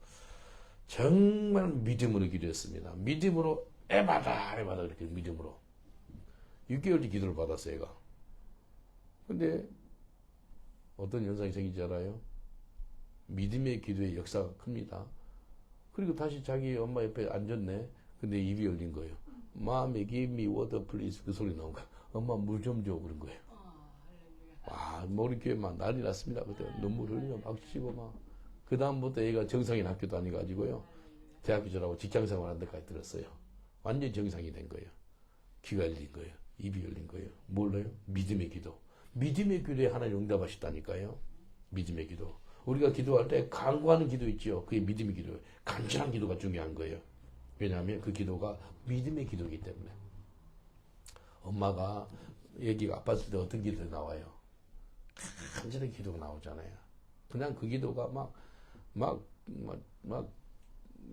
정말 믿음으로 기도했습니다. 믿음으로 에바다 이렇게 믿음으로 6개월째 기도를 받았어요. 얘가. 근데 어떤 현상이 생기지 알아요? 믿음의 기도의 역사가 큽니다. 그리고 다시 자기 엄마 옆에 앉았네. 근데 입이 열린 거예요. Mommy, give me water, please. 그 소리 나온 거야. 엄마 물 좀 줘. 그런 거예요. 와, 우리 교회 막 난리 났습니다. 그때 눈물 흘리며 박수치고 막. 그 다음부터 얘가 정상인 학교 다니가지고요. 대학교 졸업하고 직장생활 한 데까지 들었어요. 완전 정상이 된 거예요. 귀가 열린 거예요. 입이 열린 거예요. 몰라요? 믿음의 기도. 믿음의 기도에 하나님 응답하셨다니까요. 믿음의 기도. 우리가 기도할 때 간구하는 기도 있죠. 그게 믿음의 기도예요. 간절한 기도가 중요한 거예요. 왜냐하면 그 기도가 믿음의 기도이기 때문에. 엄마가 얘기가 아팠을 때 어떤 기도 나와요? 간절한 기도가 나오잖아요. 그냥 그 기도가 막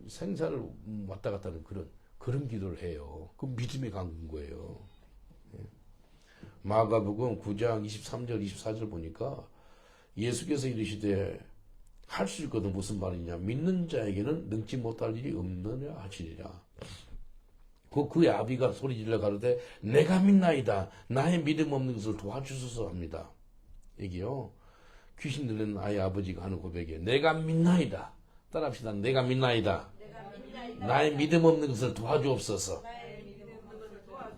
생사를 왔다 갔다 하는 그런 기도를 해요. 그 믿음의 간구인 거예요. 마가복음 9장 23절 24절 보니까 예수께서 이르시되 할 수 있거든. 무슨 말이냐? 믿는 자에게는 능치 못할 일이 없느냐 하시니라. 그의 아비가 소리 질러 가로되 내가 믿나이다. 나의 믿음 없는 것을 도와주소서 합니다. 여기요. 귀신 들린 아이 아버지가 하는 고백이에요. 내가 믿나이다. 따라합시다. 내가 믿나이다. 나의 믿음 없는 것을 도와주옵소서.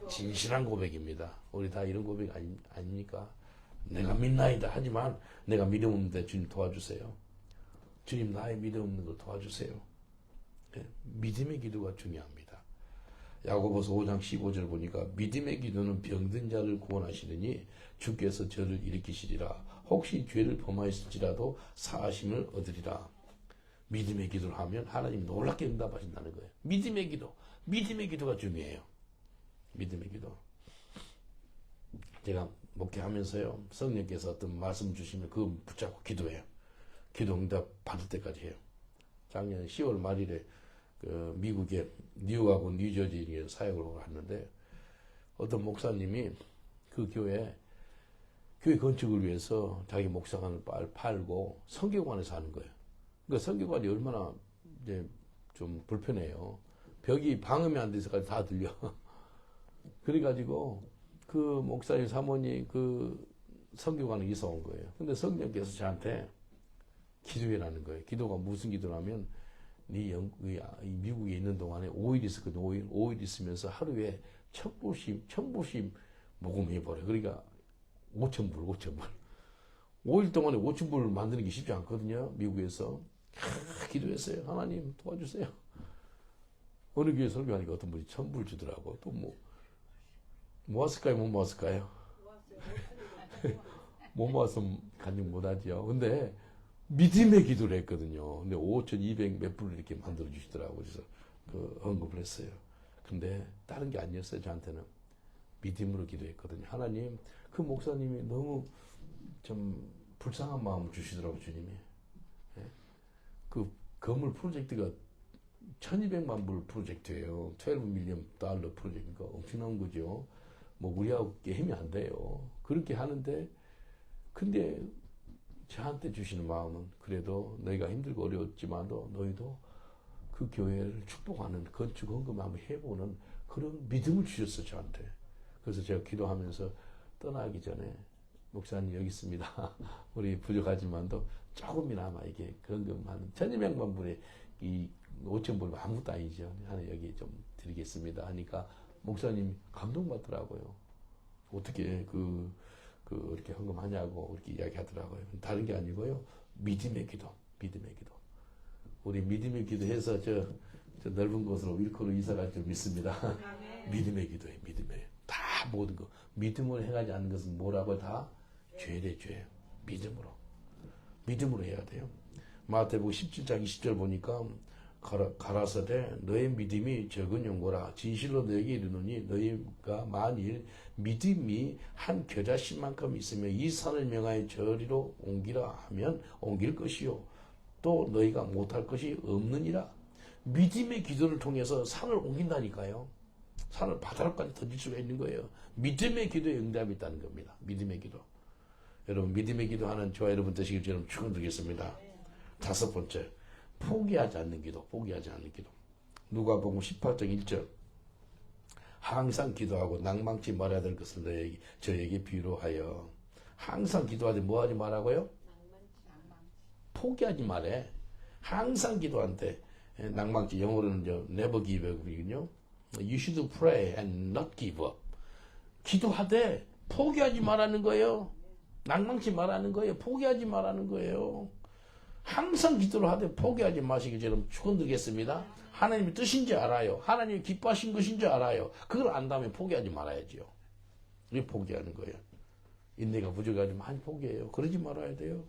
진실한 고백입니다. 우리 다 이런 고백 아닙니까? 내가 믿나이다. 하지만 내가 믿음 없는데 주님 도와주세요. 주님 나의 믿음 없는 걸 도와주세요. 네, 믿음의 기도가 중요합니다. 야고보서 5장 15절 보니까 믿음의 기도는 병든 자를 구원하시느니 주께서 저를 일으키시리라. 혹시 죄를 범하였을지라도 사하심을 얻으리라. 믿음의 기도를 하면 하나님 놀랍게 응답하신다는 거예요. 믿음의 기도가 중요해요. 믿음의 기도. 제가 목회하면서요, 성령께서 어떤 말씀 주시면 그거 붙잡고 기도해요. 기도 응답 받을 때까지 해요. 작년 10월 말일에 그 미국의 뉴욕하고 뉴저지에 사역을 갔는데 어떤 목사님이 그 교회 건축을 위해서 자기 목사관을 팔고 성교관에서 하는 거예요. 그러니까 성교관이 얼마나 이제 좀 불편해요. 벽이 방음이 안 돼서까지 다 들려. 그래가지고 그 목사님 사모님 그 성교관에 이사 온 거예요. 근데 성령께서 저한테 기도해라는 거예요. 기도가 무슨 기도라면 네 미국에 있는 동안에 5일 있었거든. 5일 있으면서 하루에 1000불씩 모금해버려. 그러니까 5,000불. 5일 동안에 5,000불 만드는 게 쉽지 않거든요. 미국에서. 기도했어요. 하나님 도와주세요. 어느 교회 설교하니까 어떤 분이 1,000불 주더라고. 또 뭐 모았을까요? 못 모았을까요? 못 모았으면 간증 못하지요. 근데 믿음의 기도를 했거든요. 근데 5,200 몇 불을 이렇게 만들어 주시더라고요. 그래서 그 언급을 했어요. 근데 다른 게 아니었어요. 저한테는 믿음으로 기도했거든요. 하나님, 그 목사님이 너무 좀 불쌍한 마음을 주시더라고요. 주님이. 그 건물 프로젝트가 1,200만 불 프로젝트예요. 12 밀리언 달러 프로젝트니까 엄청난 거죠. 뭐 우리하고 게임이 안 돼요. 그렇게 하는데 근데 저한테 주시는 마음은 그래도 너희가 힘들고 어려웠지만도 너희도 그 교회를 축복하는 건축 헌금 한번 해보는 그런 믿음을 주셨어 저한테. 그래서 제가 기도하면서 떠나기 전에 목사님 여기 있습니다. 우리 부족하지만도 조금이나마 이게 헌금하는 1,200만 불에 이 5,000불 아무것도 아니죠. 하나 여기 좀 드리겠습니다. 하니까 목사님이 감동받더라고요. 어떻게 이렇게 헌금하냐고 이렇게 이야기하더라고요. 다른 게 아니고요. 믿음의 기도. 우리 믿음의 기도해서 저 넓은 곳으로 윌코로 이사갈 줄 믿습니다. 믿음의 기도예요. 다 모든 거. 믿음으로 행하지 않는 것은 뭐라고 다 죄래 죄. 믿음으로. 믿음으로 해야 돼요. 마태복음 17장 20절 보니까 가라사대 너의 믿음이 적은 용고라 진실로 너에게 이르노니 너희가 만일 믿음이 한 겨자씨만큼 있으며 이 산을 명하여 저리로 옮기라 하면 옮길 것이요 또 너희가 못할 것이 없느니라. 믿음의 기도를 통해서 산을 옮긴다니까요. 산을 바다로까지 던질 수가 있는 거예요. 믿음의 기도에 응답이 있다는 겁니다. 믿음의 기도. 여러분 믿음의 기도하는 저와 여러분 되시길 저는 축원드리겠습니다. 다섯 번째, 포기하지 않는 기도. 포기하지 않는 기도. 누가복음 18장 1절 항상 기도하고 낭망치 말아야 될 것을 저에게 비유로 하여. 항상 기도하지 뭐하지 말라고요? 포기하지 말해. 항상 기도한테. 낭망치 영어로는 never give up이거든요. You should pray and not give up. 기도하되 포기하지 말라는 거예요. 낭망치 말하는 거예요. 포기하지 말라는 거예요. 항상 기도를 하되 포기하지 마시길 저는 축원드리겠습니다. 하나님의 뜻인지 알아요. 하나님이 기뻐하신 것인지 알아요. 그걸 안다면 포기하지 말아야지요. 왜 포기하는 거예요? 인내가 부족하지 많이 포기해요. 그러지 말아야 돼요.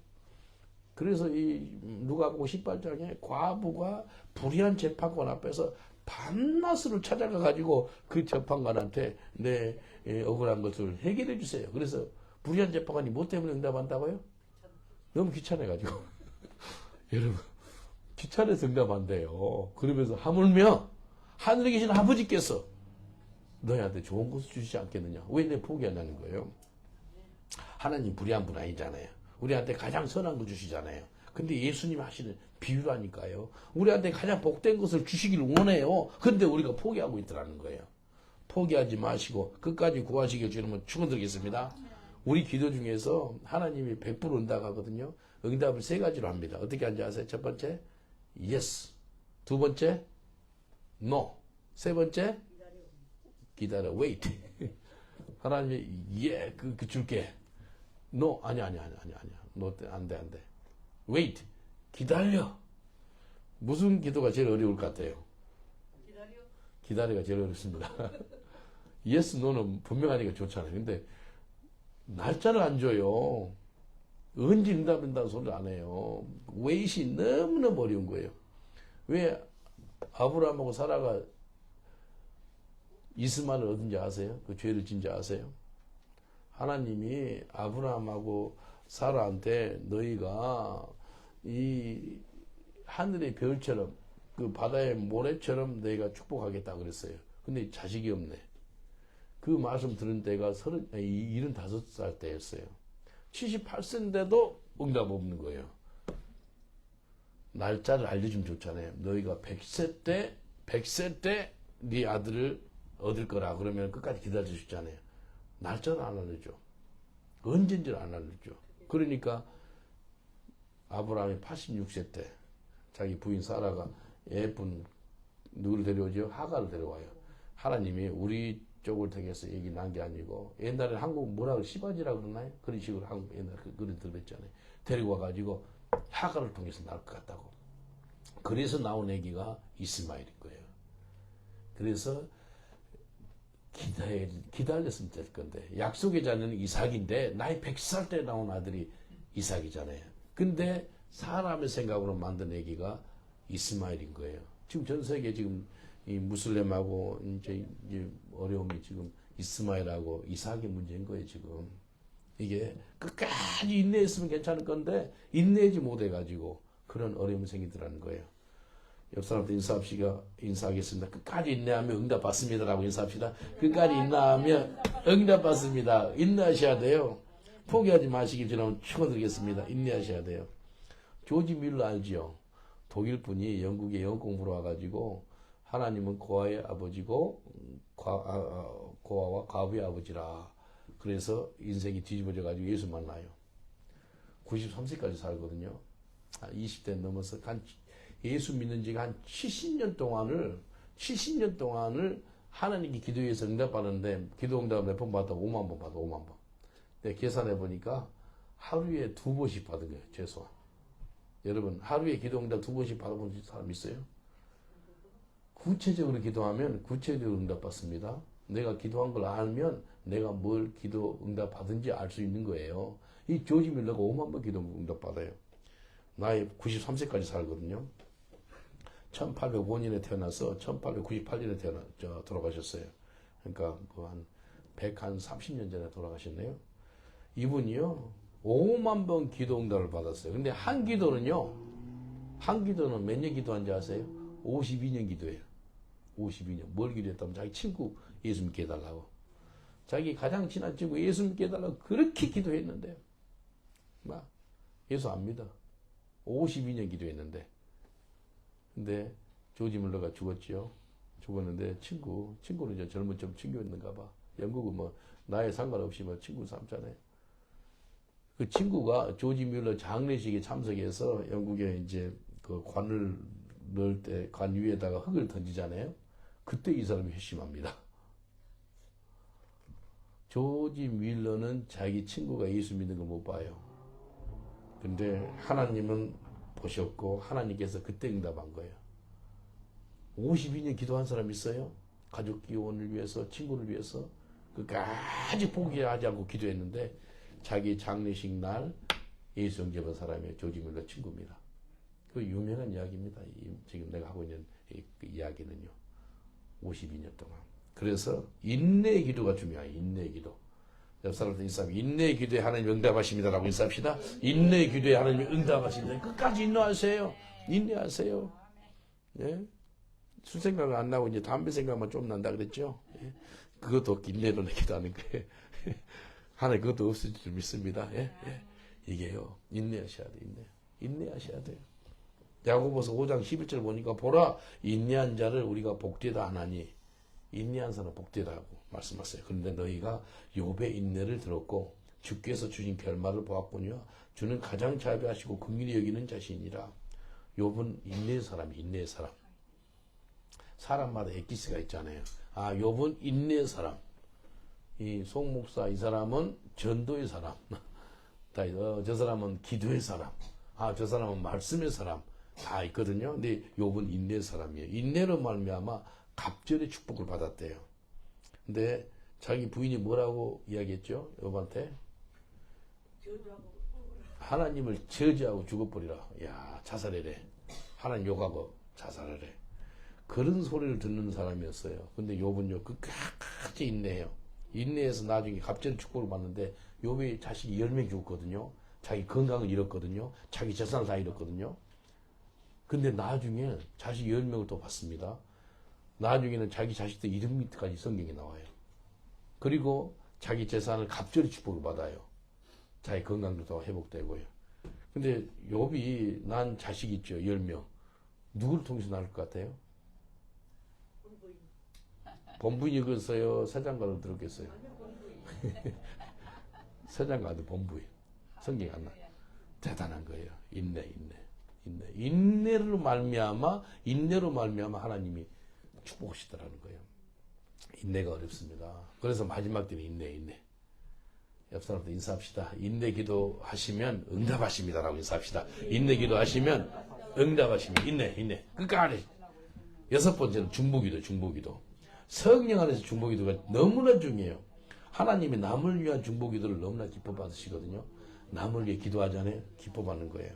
그래서 이 누가복음 18장에 과부가 불의한 재판관 앞에서 밤낮으로 찾아가 가지고 그 재판관한테 내 억울한 것을 해결해 주세요. 그래서 불의한 재판관이 뭐 때문에 응답한다고요? 너무 귀찮아 가지고. 여러분 귀찮아서 응답한대요. 그러면서 하물며 하늘에 계신 아버지께서 너희한테 좋은 것을 주시지 않겠느냐. 왜 내 포기하냐는 거예요. 하나님 불의한 분 아니잖아요. 우리한테 가장 선한 거 주시잖아요. 근데 예수님이 하시는 비유라니까요. 우리한테 가장 복된 것을 주시길 원해요. 근데 우리가 포기하고 있더라는 거예요. 포기하지 마시고 끝까지 구하시길 주님은 축원드리겠습니다. 우리 기도 중에서 하나님이 100% 응답하거든요. 응답을 세 가지로 합니다. 어떻게 하는지 아세요? 첫 번째, yes. 두 번째, no. 세 번째, 기다려, wait. 하나님이 그 줄게. no, 아니야. no, 안 돼. wait, 기다려. 무슨 기도가 제일 어려울 것 같아요? 기다려가 제일 어렵습니다. yes, no는 분명하니까 좋잖아요. 근데 날짜를 안 줘요. 언제 응답된다는 소리를 안 해요. 웨이시 너무너무 어려운 거예요. 왜 아브라함하고 사라가 이스마엘을 얻은지 아세요? 그 죄를 진지 아세요? 하나님이 아브라함하고 사라한테 너희가 이 하늘의 별처럼 그 바다의 모래처럼 너희가 축복하겠다 그랬어요. 근데 자식이 없네. 그 말씀 들은 때가 75살 때였어요. 78세인데도 응답 없는 거예요. 날짜를 알려주면 좋잖아요. 너희가 100세 때 네 아들을 얻을 거라 그러면 끝까지 기다려주셨잖아요. 날짜를 안 알려줘. 언젠지를 안 알려줘. 그러니까 아브라함이 86세 때 자기 부인 사라가 예쁜 누구를 데려오죠? 하가를 데려와요. 하나님이 우리 쪽을 통해서 얘기 난 게 아니고 옛날에 한국 뭐라고 시바지라고 그러나요? 그런 식으로 한국 옛날 그런 들었잖아요. 데리고 와가지고 하가를 통해서 낳을 것 같다고. 그래서 나온 애기가 이스마엘인 거예요. 그래서 기다렸으면 될 건데 약속의 자녀는 이삭인데 나이 100살 때 나온 아들이 이삭이잖아요. 근데 사람의 생각으로 만든 애기가 이스마엘인 거예요. 지금 전 세계 지금 이 무슬림하고 이제 어려움이 지금 이스마엘하고 이삭의 문제인 거예요. 지금 이게 끝까지 인내했으면 괜찮을 건데 인내하지 못해가지고 그런 어려움이 생기더라는 거예요. 옆 사람한테 인사하겠습니다. 끝까지 인내하면 응답받습니다라고 인사합시다. 끝까지 인내하면 응답받습니다. 인내하셔야 돼요. 포기하지 마시길 저는 축원드리겠습니다. 인내하셔야 돼요. 조지 밀러 알지요? 독일 분이 영국에 영어 공부로 와가지고 하나님은 고아의 아버지고 고아와 과부의 아버지라. 그래서 인생이 뒤집어져가지고 예수 만나요. 93세까지 살거든요. 20대 넘어서 예수 믿는 지가 한 70년 동안을 하나님께 기도해서 응답받는데 기도 응답을 몇 번 받아? 5만 번 받아. 5만 번. 내가 계산해 보니까 하루에 2번씩 받은 거예요. 최소한. 여러분 하루에 기도 응답 2번씩 받아본 사람 있어요? 구체적으로 기도하면 구체적으로 응답받습니다. 내가 기도한 걸 알면 내가 뭘 기도 응답 받은지 알 수 있는 거예요. 이 조지 밀러가 5만 번 기도 응답 받아요. 나이 93세까지 살거든요. 1805년에 태어나서 1898년에 돌아가셨어요. 그러니까 한 130년 전에 돌아가셨네요. 이분이요, 5만 번 기도 응답을 받았어요. 근데 한 기도는 몇 년 기도한지 아세요? 52년 기도해요. 52년. 뭘 기도했다면 자기 친구 예수 믿게 해달라고. 자기 가장 친한 친구 예수 믿게 해달라고 그렇게 기도했는데, 예수 안 믿어. 52년 기도했는데. 근데 조지 밀러가 죽었죠. 죽었는데 친구는 이제 젊은 좀 친구였는가 봐. 영국은 뭐 나에 상관없이 뭐 친구 삼잖아요. 그 친구가 조지 밀러 장례식에 참석해서 영국에 이제 그 관을 넣을 때 관 위에다가 흙을 던지잖아요. 그때 이 사람이 회심합니다. 조지 밀러는 자기 친구가 예수 믿는 거 못 봐요. 근데 하나님은 보셨고 하나님께서 그때 응답한 거예요. 52년 기도한 사람 있어요? 가족 기원을 위해서, 친구를 위해서 끝까지 포기하지 않고 기도했는데 자기 장례식 날 예수 영접한 사람이 조지 밀러 친구입니다. 그 유명한 이야기입니다. 지금 내가 하고 있는 그 이야기는요. 52년 동안. 그래서 인내의 기도가 중요해요. 인내의 기도. 옆 사람한테 인사하면 인내의 기도에 하나님 응답하십니다라고 인사합시다. 인내의 기도에 하나님 응답하십니다. 끝까지 인내하세요. 인내하세요. 예? 술 생각은 안 나고 이제 담배 생각만 좀 난다 그랬죠. 예? 그것도 인내로 기도하는 거예요. 하나님 그것도 없을 줄 믿습니다. 예? 예? 이게요. 인내하셔야 돼요. 인내하셔야 돼요. 야고보서 5장 11절 보니까 보라 인내한 자를 우리가 복되다 하나니 인내한 사람 복되다고 말씀하세요. 그런데 너희가 욥의 인내를 들었고 주께서 주신 결말을 보았거니와 주는 가장 자비하시고 긍휼히 여기는 자신이라. 욥은 인내의 사람이 인내의 사람. 사람마다 엑기스가 있잖아요. 욥은 인내의 사람. 이 송 목사 이 사람은 전도의 사람. 저 사람은 기도의 사람. 저 사람은 말씀의 사람. 다 있거든요. 근데 욥은 인내의 사람이에요. 인내로 말미암아 갑절의 축복을 받았대요. 근데 자기 부인이 뭐라고 이야기했죠? 욥한테 하나님을 저주하고 죽어버리라. 야, 자살해래. 하나님 욕하고 자살하래. 그런 소리를 듣는 사람이었어요. 근데 욥은요 끝까지 인내해요. 인내해서 나중에 갑절의 축복을 받는데 욥이 자식이 10명 죽었거든요. 자기 건강을 잃었거든요. 자기 재산을 다 잃었거든요. 근데 나중에 자식 10명을 또 받습니다. 나중에는 자기 자식들 이름까지 성경에 나와요. 그리고 자기 재산을 갑절의 축복을 받아요. 자기 건강도 더 회복되고요. 근데 욥이 난 자식 있죠. 10명. 누구를 통해서 낳을 것 같아요? 본부인이겠어요? 세장가로 들었겠어요? 세장가도 본부인. 성경에 안 나. 대단한 거예요. 인내로 말미암아 하나님이 축복하시더라는 거예요. 인내가 어렵습니다. 그래서 마지막 때는 인내. 옆 사람도 인사합시다. 인내 기도 하시면 응답하십니다라고 인사합시다. 인내 기도 하시면 응답하시면 인내. 끝까지. 6번째는 중보기도. 성령 안에서 중보기도가 너무나 중요해요. 하나님이 남을 위한 중보기도를 너무나 기뻐 받으시거든요. 남을 위해 기도하잖아요. 기뻐 받는 거예요.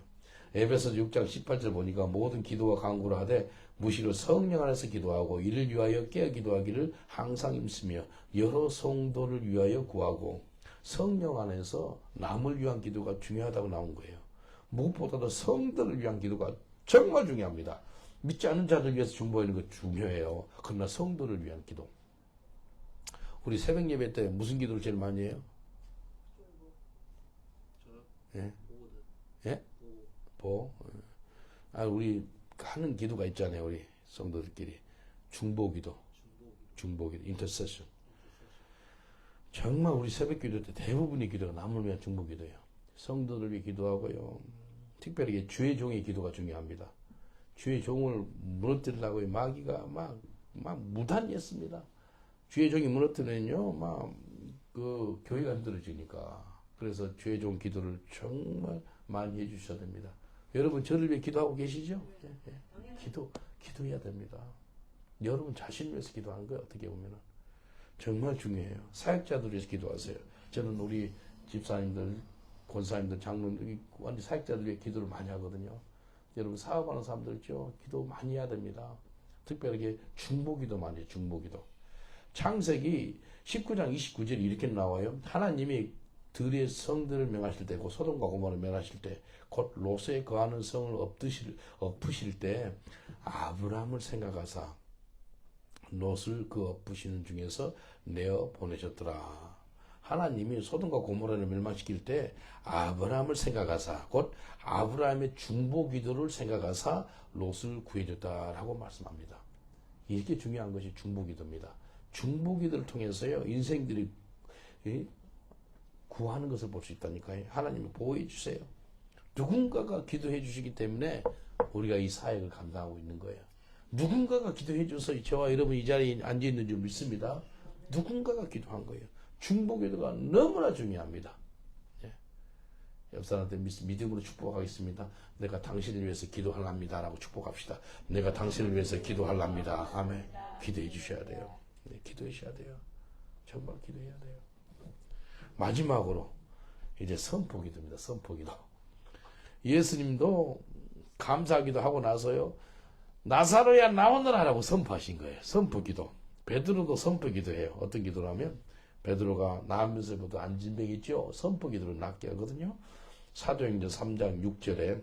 에베소 6장 18절 보니까 모든 기도와 간구를 하되 무시로 성령 안에서 기도하고 이를 위하여 깨어 기도하기를 항상 힘쓰며 여러 성도를 위하여 구하고. 성령 안에서 남을 위한 기도가 중요하다고 나온 거예요. 무엇보다도 성도를 위한 기도가 정말 중요합니다. 믿지 않는 자들 위해서 중보하는 거 중요해요. 그러나 성도를 위한 기도. 우리 새벽 예배 때 무슨 기도를 제일 많이 해요? 예? 예? 우리 하는 기도가 있잖아요. 우리 성도들끼리. 중보기도, 인터세션. 정말 우리 새벽 기도 때 대부분의 기도가 남을 위한 중보기도예요. 성도들 위해 기도하고요. 특별히 주의 종의 기도가 중요합니다. 주의 종을 무너뜨리려고 마귀가 막 무단했습니다. 주의 종이 무너뜨리면요, 그 교회가 힘들어지니까. 그래서 주의 종 기도를 정말 많이 해주셔야 됩니다. 여러분 저를 위해 기도하고 계시죠? 예. 기도해야 됩니다. 여러분 자신을 위해서 기도하는 거예요. 어떻게 보면은 정말 중요해요. 사역자들 위해서 기도하세요. 저는 우리 집사님들 권사님들, 장로들, 완전 사역자들 위해 기도를 많이 하거든요. 여러분 사업하는 사람들 있죠? 기도 많이 해야 됩니다. 특별하게 중보기도 많이 해요. 중보기도. 창세기 19장 29절이 이렇게 나와요. 하나님이 들의 성들을 명하실 때, 그 소돔과 고모라를 명하실 때, 곧 롯에 거하는 성을 엎으실 때 아브라함을 생각하사 롯을 그 엎으시는 중에서 내어 보내셨더라. 하나님이 소돔과 고모라를 멸망시킬 때 아브라함을 생각하사, 곧 아브라함의 중보 기도를 생각하사 롯을 구해줬다라고 말씀합니다. 이렇게 중요한 것이 중보 기도입니다. 중보 기도를 통해서요, 인생들이 구하는 것을 볼 수 있다니까요. 하나님이 보호해 주세요. 누군가가 기도해 주시기 때문에 우리가 이 사역을 감당하고 있는 거예요. 누군가가 기도해 줘서 저와 여러분 이 자리에 앉아 있는 줄 믿습니다. 누군가가 기도한 거예요. 중보 기도가 너무나 중요합니다. 예. 옆 사람한테 믿음으로 축복하겠습니다. 내가 당신을 위해서 기도하랍니다. 라고 축복합시다. 내가 당신을 위해서 기도하랍니다. 아멘. 기도해 주셔야 돼요. 네, 기도해 주셔야 돼요. 정말 기도해야 돼요. 마지막으로 이제 선포기도입니다. 선포기도. 예수님도 감사기도 하고 나서요, 나사로야 나오너라라고 선포하신 거예요. 선포기도. 베드로도 선포기도해요. 어떤 기도라면 베드로가 나으면서부터 안진병이 있죠. 선포기도를 낫게 하거든요. 사도행전 3장 6절에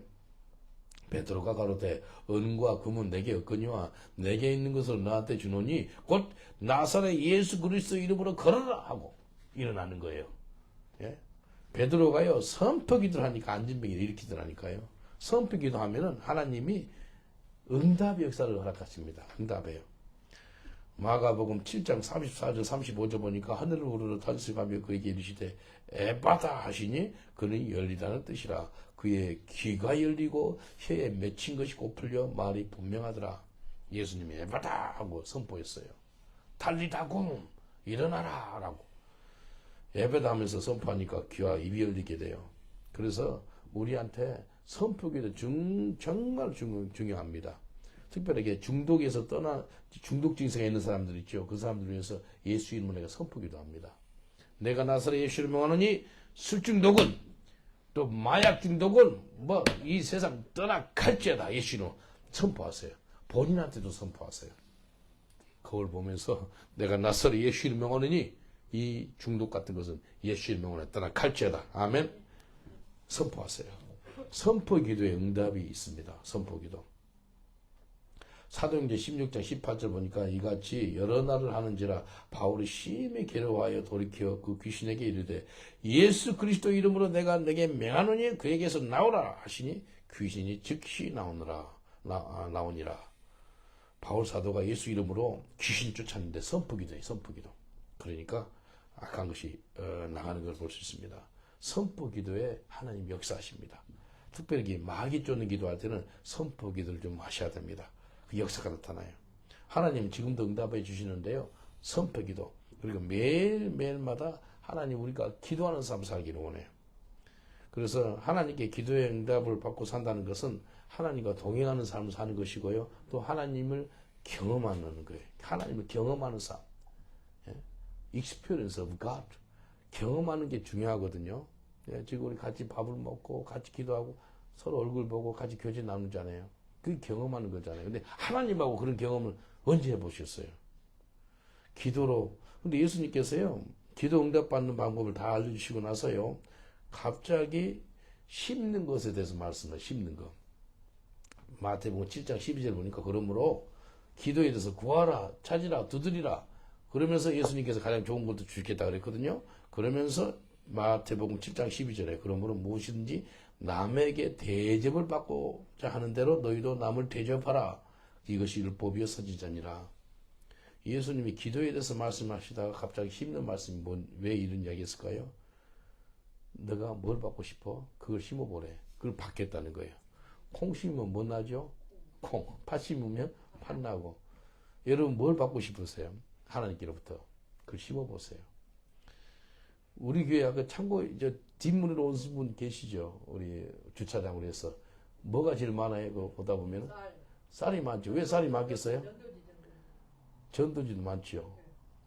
베드로가 가로되 은과 금은 내게 없거니와 내게 있는 것을 너한테 주노니 곧 나사렛 예수 그리스도 이름으로 걸어라 하고 일어나는 거예요. 예? 베드로가요 선포기도를 하니까 안진병이 일으키더라니까요. 선포기도 하면은 하나님이 응답의 역사를 허락하십니다. 응답해요. 마가복음 7장 34절 35절 보니까 하늘을 우러러 탄식하며 그에게 이르시되 에바다 하시니 그는 열리다는 뜻이라. 그의 귀가 열리고 혀에 맺힌 것이 곧 풀려 말이 분명하더라. 예수님이 에바다 하고 선포했어요. 달리다굼 일어나라 라고 에바다 하면서 선포하니까 귀와 입이 열리게 돼요. 그래서 우리한테 선포기도 정말 중요합니다. 특별하게 중독에서 중독 증세가 있는 사람들 있죠. 그 사람들을 위해서 예수 이름으로 내가 선포기도 합니다. 내가 나사렛 예수를 명하노니 술 중독은 또 마약 중독은 뭐 이 세상 떠나갈지어다 예수로 선포하세요. 본인한테도 선포하세요. 거울 보면서 내가 나사렛 예수 이름을 명하노니 이 중독 같은 것은 예수 이름을 명하노니 떠나갈지어다. 아멘. 선포하세요. 선포기도에 응답이 있습니다. 선포기도. 사도행전 16장 18절 보니까 이같이 여러 날을 하는지라 바울이 심히 괴로워하여 돌이켜 그 귀신에게 이르되 예수 그리스도 이름으로 내가 내게 명하노니 그에게서 나오라 하시니 귀신이 즉시 나오니라. 바울 사도가 예수 이름으로 귀신 쫓았는데 선포기도예요. 선포기도. 그러니까 악한 것이 나가는 걸 볼 수 있습니다. 선포기도에 하나님 역사하십니다. 특별히 마귀 쫓는 기도할 때는 선포기도를 좀 하셔야 됩니다. 그 역사가 나타나요. 하나님 지금도 응답해 주시는데요. 선포기도. 그리고 매일마다 하나님 우리가 기도하는 삶 살기를 원해요. 그래서 하나님께 기도의 응답을 받고 산다는 것은 하나님과 동행하는 삶을 사는 것이고요. 또 하나님을 경험하는 거예요. 하나님을 경험하는 삶. Experience of God. 경험하는 게 중요하거든요. 지금 우리 같이 밥을 먹고 같이 기도하고 서로 얼굴 보고 같이 교제 나누잖아요. 그게 경험하는 거잖아요. 근데 하나님하고 그런 경험을 언제 해보셨어요? 기도로. 근데 예수님께서요, 기도 응답받는 방법을 다 알려주시고 나서요, 갑자기 씹는 것에 대해서 말씀을 씹는 거. 마태복음 7장 12절 보니까 그러므로 기도에 대해서 구하라, 찾으라, 두드리라. 그러면서 예수님께서 가장 좋은 것도 주겠다 그랬거든요. 그러면서 마태복음 7장 12절에 그러므로 무엇이든지 남에게 대접을 받고자 하는 대로 너희도 남을 대접하라. 이것이 율법이요 선지자니라. 예수님이 기도에 대해서 말씀하시다가 갑자기 씹는 말씀이 왜 이런 이야기 했을까요? 너가 뭘 받고 싶어? 그걸 심어보래. 그걸 받겠다는 거예요. 콩 심으면 뭐 나죠? 콩. 팥 심으면 팥 나고. 여러분 뭘 받고 싶으세요? 하나님께로부터. 그걸 심어보세요. 우리 교회 아까 참고 뒷문으로 온 분 계시죠? 우리 주차장으로 해서 뭐가 제일 많아요? 그거 보다 보면 쌀이 많죠. 왜 쌀이 많겠어요? 전도지도 많죠.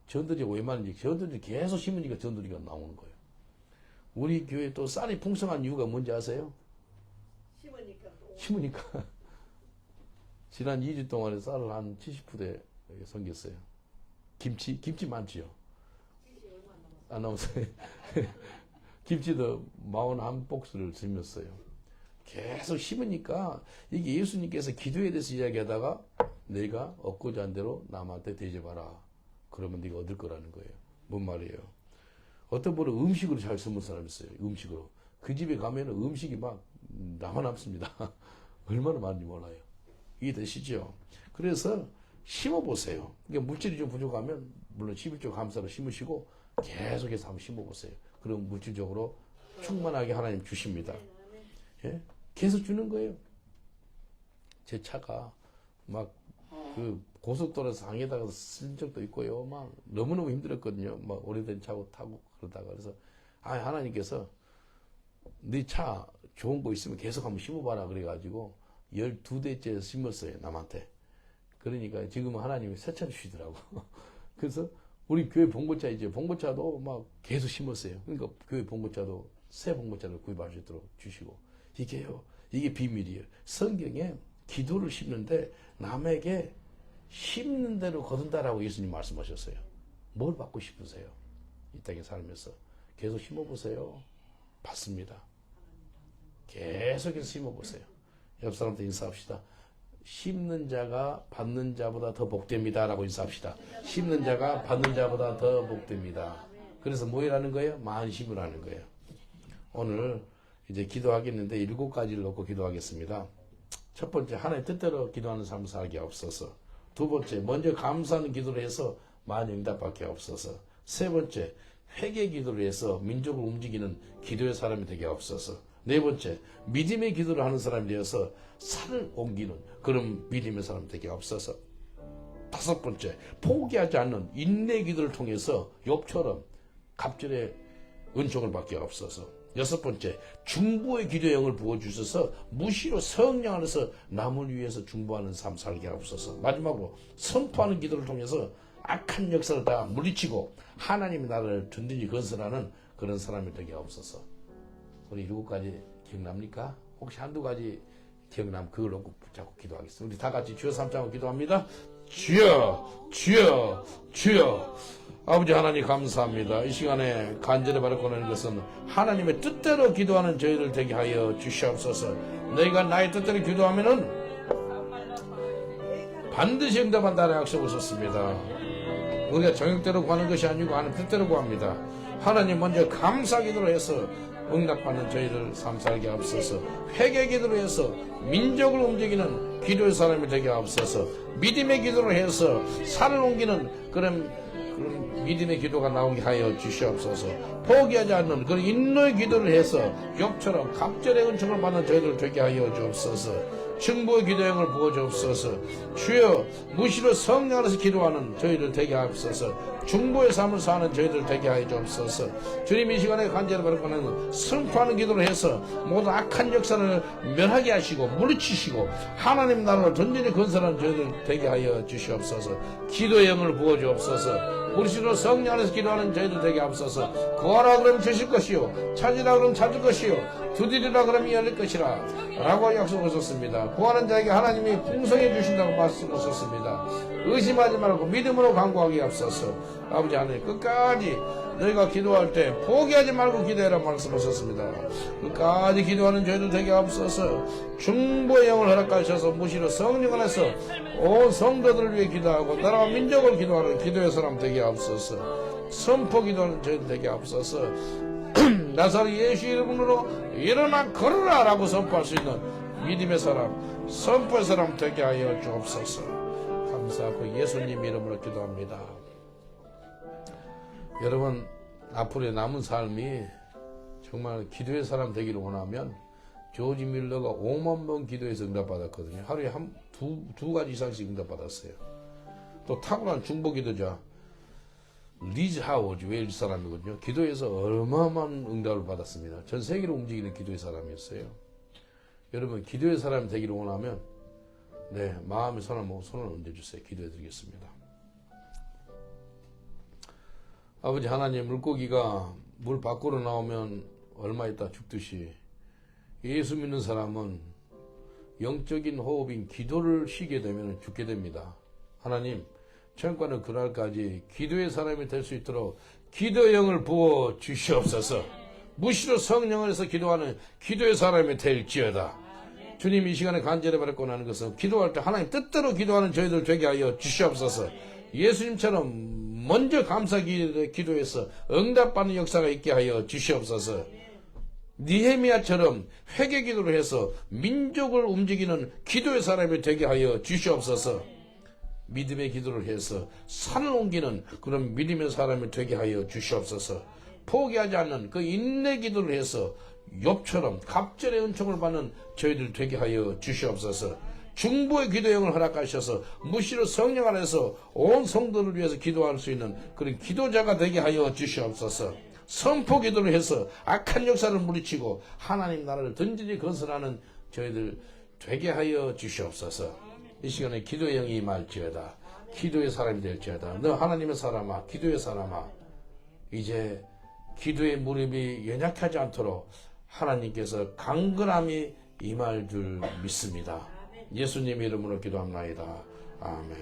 전도지가 왜 많은지 전도지 계속 심으니까 전도지가 나오는 거예요. 우리 교회 또 쌀이 풍성한 이유가 뭔지 아세요? 심으니까 또. 심으니까. 지난 2주 동안에 쌀을 한 70부대 섬겼어요. 김치 많지요? 안 남았어요. 김치도 41복수를 심었어요. 계속 심으니까 이게 예수님께서 기도에 대해서 이야기하다가 내가 얻고자 한 대로 남한테 대접하라. 그러면 네가 얻을 거라는 거예요. 뭔 말이에요? 어떤 분은 음식으로 잘 심은 사람이 있어요. 음식으로. 그 집에 가면은 음식이 막 남아남습니다. 얼마나 많은지 몰라요. 이해되시죠? 그래서 심어보세요. 그러니까 물질이 좀 부족하면 물론 11조 감사로 심으시고 계속해서 한번 심어보세요. 그럼 물질적으로 충만하게 하나님 주십니다. 예? 계속 주는 거예요. 제 차가 막 그 고속도로에서 상에다가 쓴 적도 있고요. 막 너무너무 힘들었거든요. 막 오래된 차 타고 그러다가 그래서 하나님께서 네 차 좋은 거 있으면 계속 한번 심어봐라 그래가지고 12대째 심었어요. 남한테. 그러니까 지금은 하나님이 새 차 주시더라고. 그래서 우리 교회 봉고차도 막 계속 심었어요. 그러니까 교회 봉고차도 새 봉고차를 구입할 수 있도록 주시고. 이게 비밀이에요. 성경에 기도를 심는데 남에게 심는 대로 거둔다라고 예수님 말씀하셨어요. 뭘 받고 싶으세요? 이 땅에 살면서 계속 심어보세요. 받습니다. 계속해서 심어보세요. 옆 사람한테 인사합시다. 심는 자가 받는 자보다 더 복됩니다. 라고 인사합시다. 심는 자가 받는 자보다 더 복됩니다. 그래서 뭐 이라는 거예요? 만심을 하는 거예요. 오늘 이제 기도하겠는데 7가지를 놓고 기도하겠습니다. 첫 번째, 하나님 뜻대로 기도하는 삶을 살게 없어서. 두 번째, 먼저 감사하는 기도를 해서 많은 응답받게 없어서. 세 번째, 회개 기도를 해서 민족을 움직이는 기도의 사람이 되게 없어서. 네 번째, 믿음의 기도를 하는 사람이 되어서 산을 옮기는 그런 믿음의 사람이 되게 없어서. 다섯 번째, 포기하지 않는 인내 기도를 통해서 욥처럼 갑절의 은총을 받게 없어서. 여섯 번째, 중보의 기도의 영을 부어주셔서 무시로 성령 안에서 남을 위해서 중보하는 삶 살게 하옵소서. 마지막으로 선포하는 기도를 통해서 악한 역사를 다 물리치고 하나님의 나라를 든든히 건설하는 그런 사람이 되게 없어서. 우리 7가지 기억납니까? 혹시 한두 가지 기억나면 그걸 놓고 붙잡고 기도하겠습니다. 우리 다 같이 주여 삼창으로 기도합니다. 주여, 주여, 주여. 아버지 하나님 감사합니다. 이 시간에 간절히 바라고는 것은 하나님의 뜻대로 기도하는 저희들 되게 하여 주시옵소서. 너희가 나의 뜻대로 기도하면은 반드시 응답한다는 약속을 썼습니다. 우리가 정욕대로 구하는 것이 아니고 하나님 뜻대로 구합니다. 하나님 먼저 감사 기도로 해서 응답받는 저희들 삶 살게 하옵소서. 회개 기도로 해서 민족을 움직이는 기도의 사람이 되게 하옵소서. 믿음의 기도로 해서 산을 옮기는 그런 믿음의 기도가 나오게 하여 주시옵소서. 포기하지 않는 그런 인노의 기도를 해서 욥처럼 갑절의 은총을 받는 저희들 되게 하여 주옵소서. 중보의 기도형을 부어주옵소서. 주여, 무시로 성령 안에서 기도하는 저희들 되게 하옵소서. 중보의 삶을 사는 저희들 되게 하여 주옵소서. 주님, 이 시간에 간절히 바라고는 선포하는 기도를 해서 모든 악한 역사를 멸하게 하시고 물리치시고 하나님 나라를 든든히 건설하는 저희들 되게 하여 주시옵소서. 기도의 영을 부어주옵소서. 무시로 성령 안에서 기도하는 저희들 되게 하옵소서. 구하라 그러면 주실 것이요, 찾으라 그러면 찾을 것이요, 두드리라 그러면 열릴 것이라 라고 약속하셨습니다. 구하는 자에게 하나님이 풍성해 주신다고 말씀하셨습니다. 의심하지 말고 믿음으로 간구하게 하옵소서. 아버지 하나님, 끝까지 너희가 기도할 때 포기하지 말고 기도해라 말씀하셨습니다. 끝까지 기도하는 저희들 되게 하옵소서. 중보의 영을 허락하셔서 무시로 성령 안에서 온 성도들을 위해 기도하고 나라와 민족을 기도하는 기도의 사람 되게 하옵소서. 선포 기도하는 저희들 되게 하옵소서. 나사렛 예수 이름으로 일어나 걸으라 라고 선포할 수 있는 믿음의 사람, 선포의 사람 되게 하여 주옵소서. 감사하고 예수님 이름으로 기도합니다. 여러분, 앞으로의 남은 삶이 정말 기도의 사람 되기를 원하면 조지 밀러가 5만 번 기도해서 응답받았거든요. 하루에 두 가지 이상씩 응답받았어요. 또 탁월한 중보 기도자 리즈 하워즈 웨일즈 사람이거든요. 기도에서 어마어마한 응답을 받았습니다. 전 세계로 움직이는 기도의 사람이었어요. 여러분, 기도의 사람이 되기를 원하면 마음의 손을 모으고 손을 얹어주세요. 기도해 드리겠습니다. 아버지 하나님, 물고기가 물 밖으로 나오면 얼마 있다 죽듯이 예수 믿는 사람은 영적인 호흡인 기도를 쉬게 되면 죽게 됩니다. 하나님, 천국가는 그날까지 기도의 사람이 될 수 있도록 기도의 영을 부어 주시옵소서. 무시로 성령을 해서 기도하는 기도의 사람이 될지어다. 주님, 이 시간에 간절히 바라고 하는 것은 기도할 때 하나님 뜻대로 기도하는 저희들 되게 하여 주시옵소서. 예수님처럼 먼저 감사 기도해서 응답받는 역사가 있게 하여 주시옵소서. 니헤미야처럼 회개 기도를 해서 민족을 움직이는 기도의 사람이 되게 하여 주시옵소서. 믿음의 기도를 해서 산을 옮기는 그런 믿음의 사람이 되게 하여 주시옵소서. 포기하지 않는 그 인내 기도를 해서 욥처럼 갑절의 은총을 받는 저희들 되게 하여 주시옵소서. 중보의 기도형을 허락하셔서 무시로 성령 안에서 온 성도를 위해서 기도할 수 있는 그런 기도자가 되게 하여 주시옵소서. 선포 기도를 해서 악한 역사를 물리치고 하나님 나라를 든든히 건설하는 저희들 되게 하여 주시옵소서. 이 시간에 기도의 영이 임할지어다. 기도의 사람이 될지어다. 너 하나님의 사람아, 기도의 사람아, 이제 기도의 무릎이 연약하지 않도록 하나님께서 강건함이 임할 줄 믿습니다. 예수님 이름으로 기도합나이다. 아멘.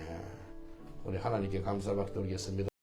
우리 하나님께 감사받게 드리겠습니다.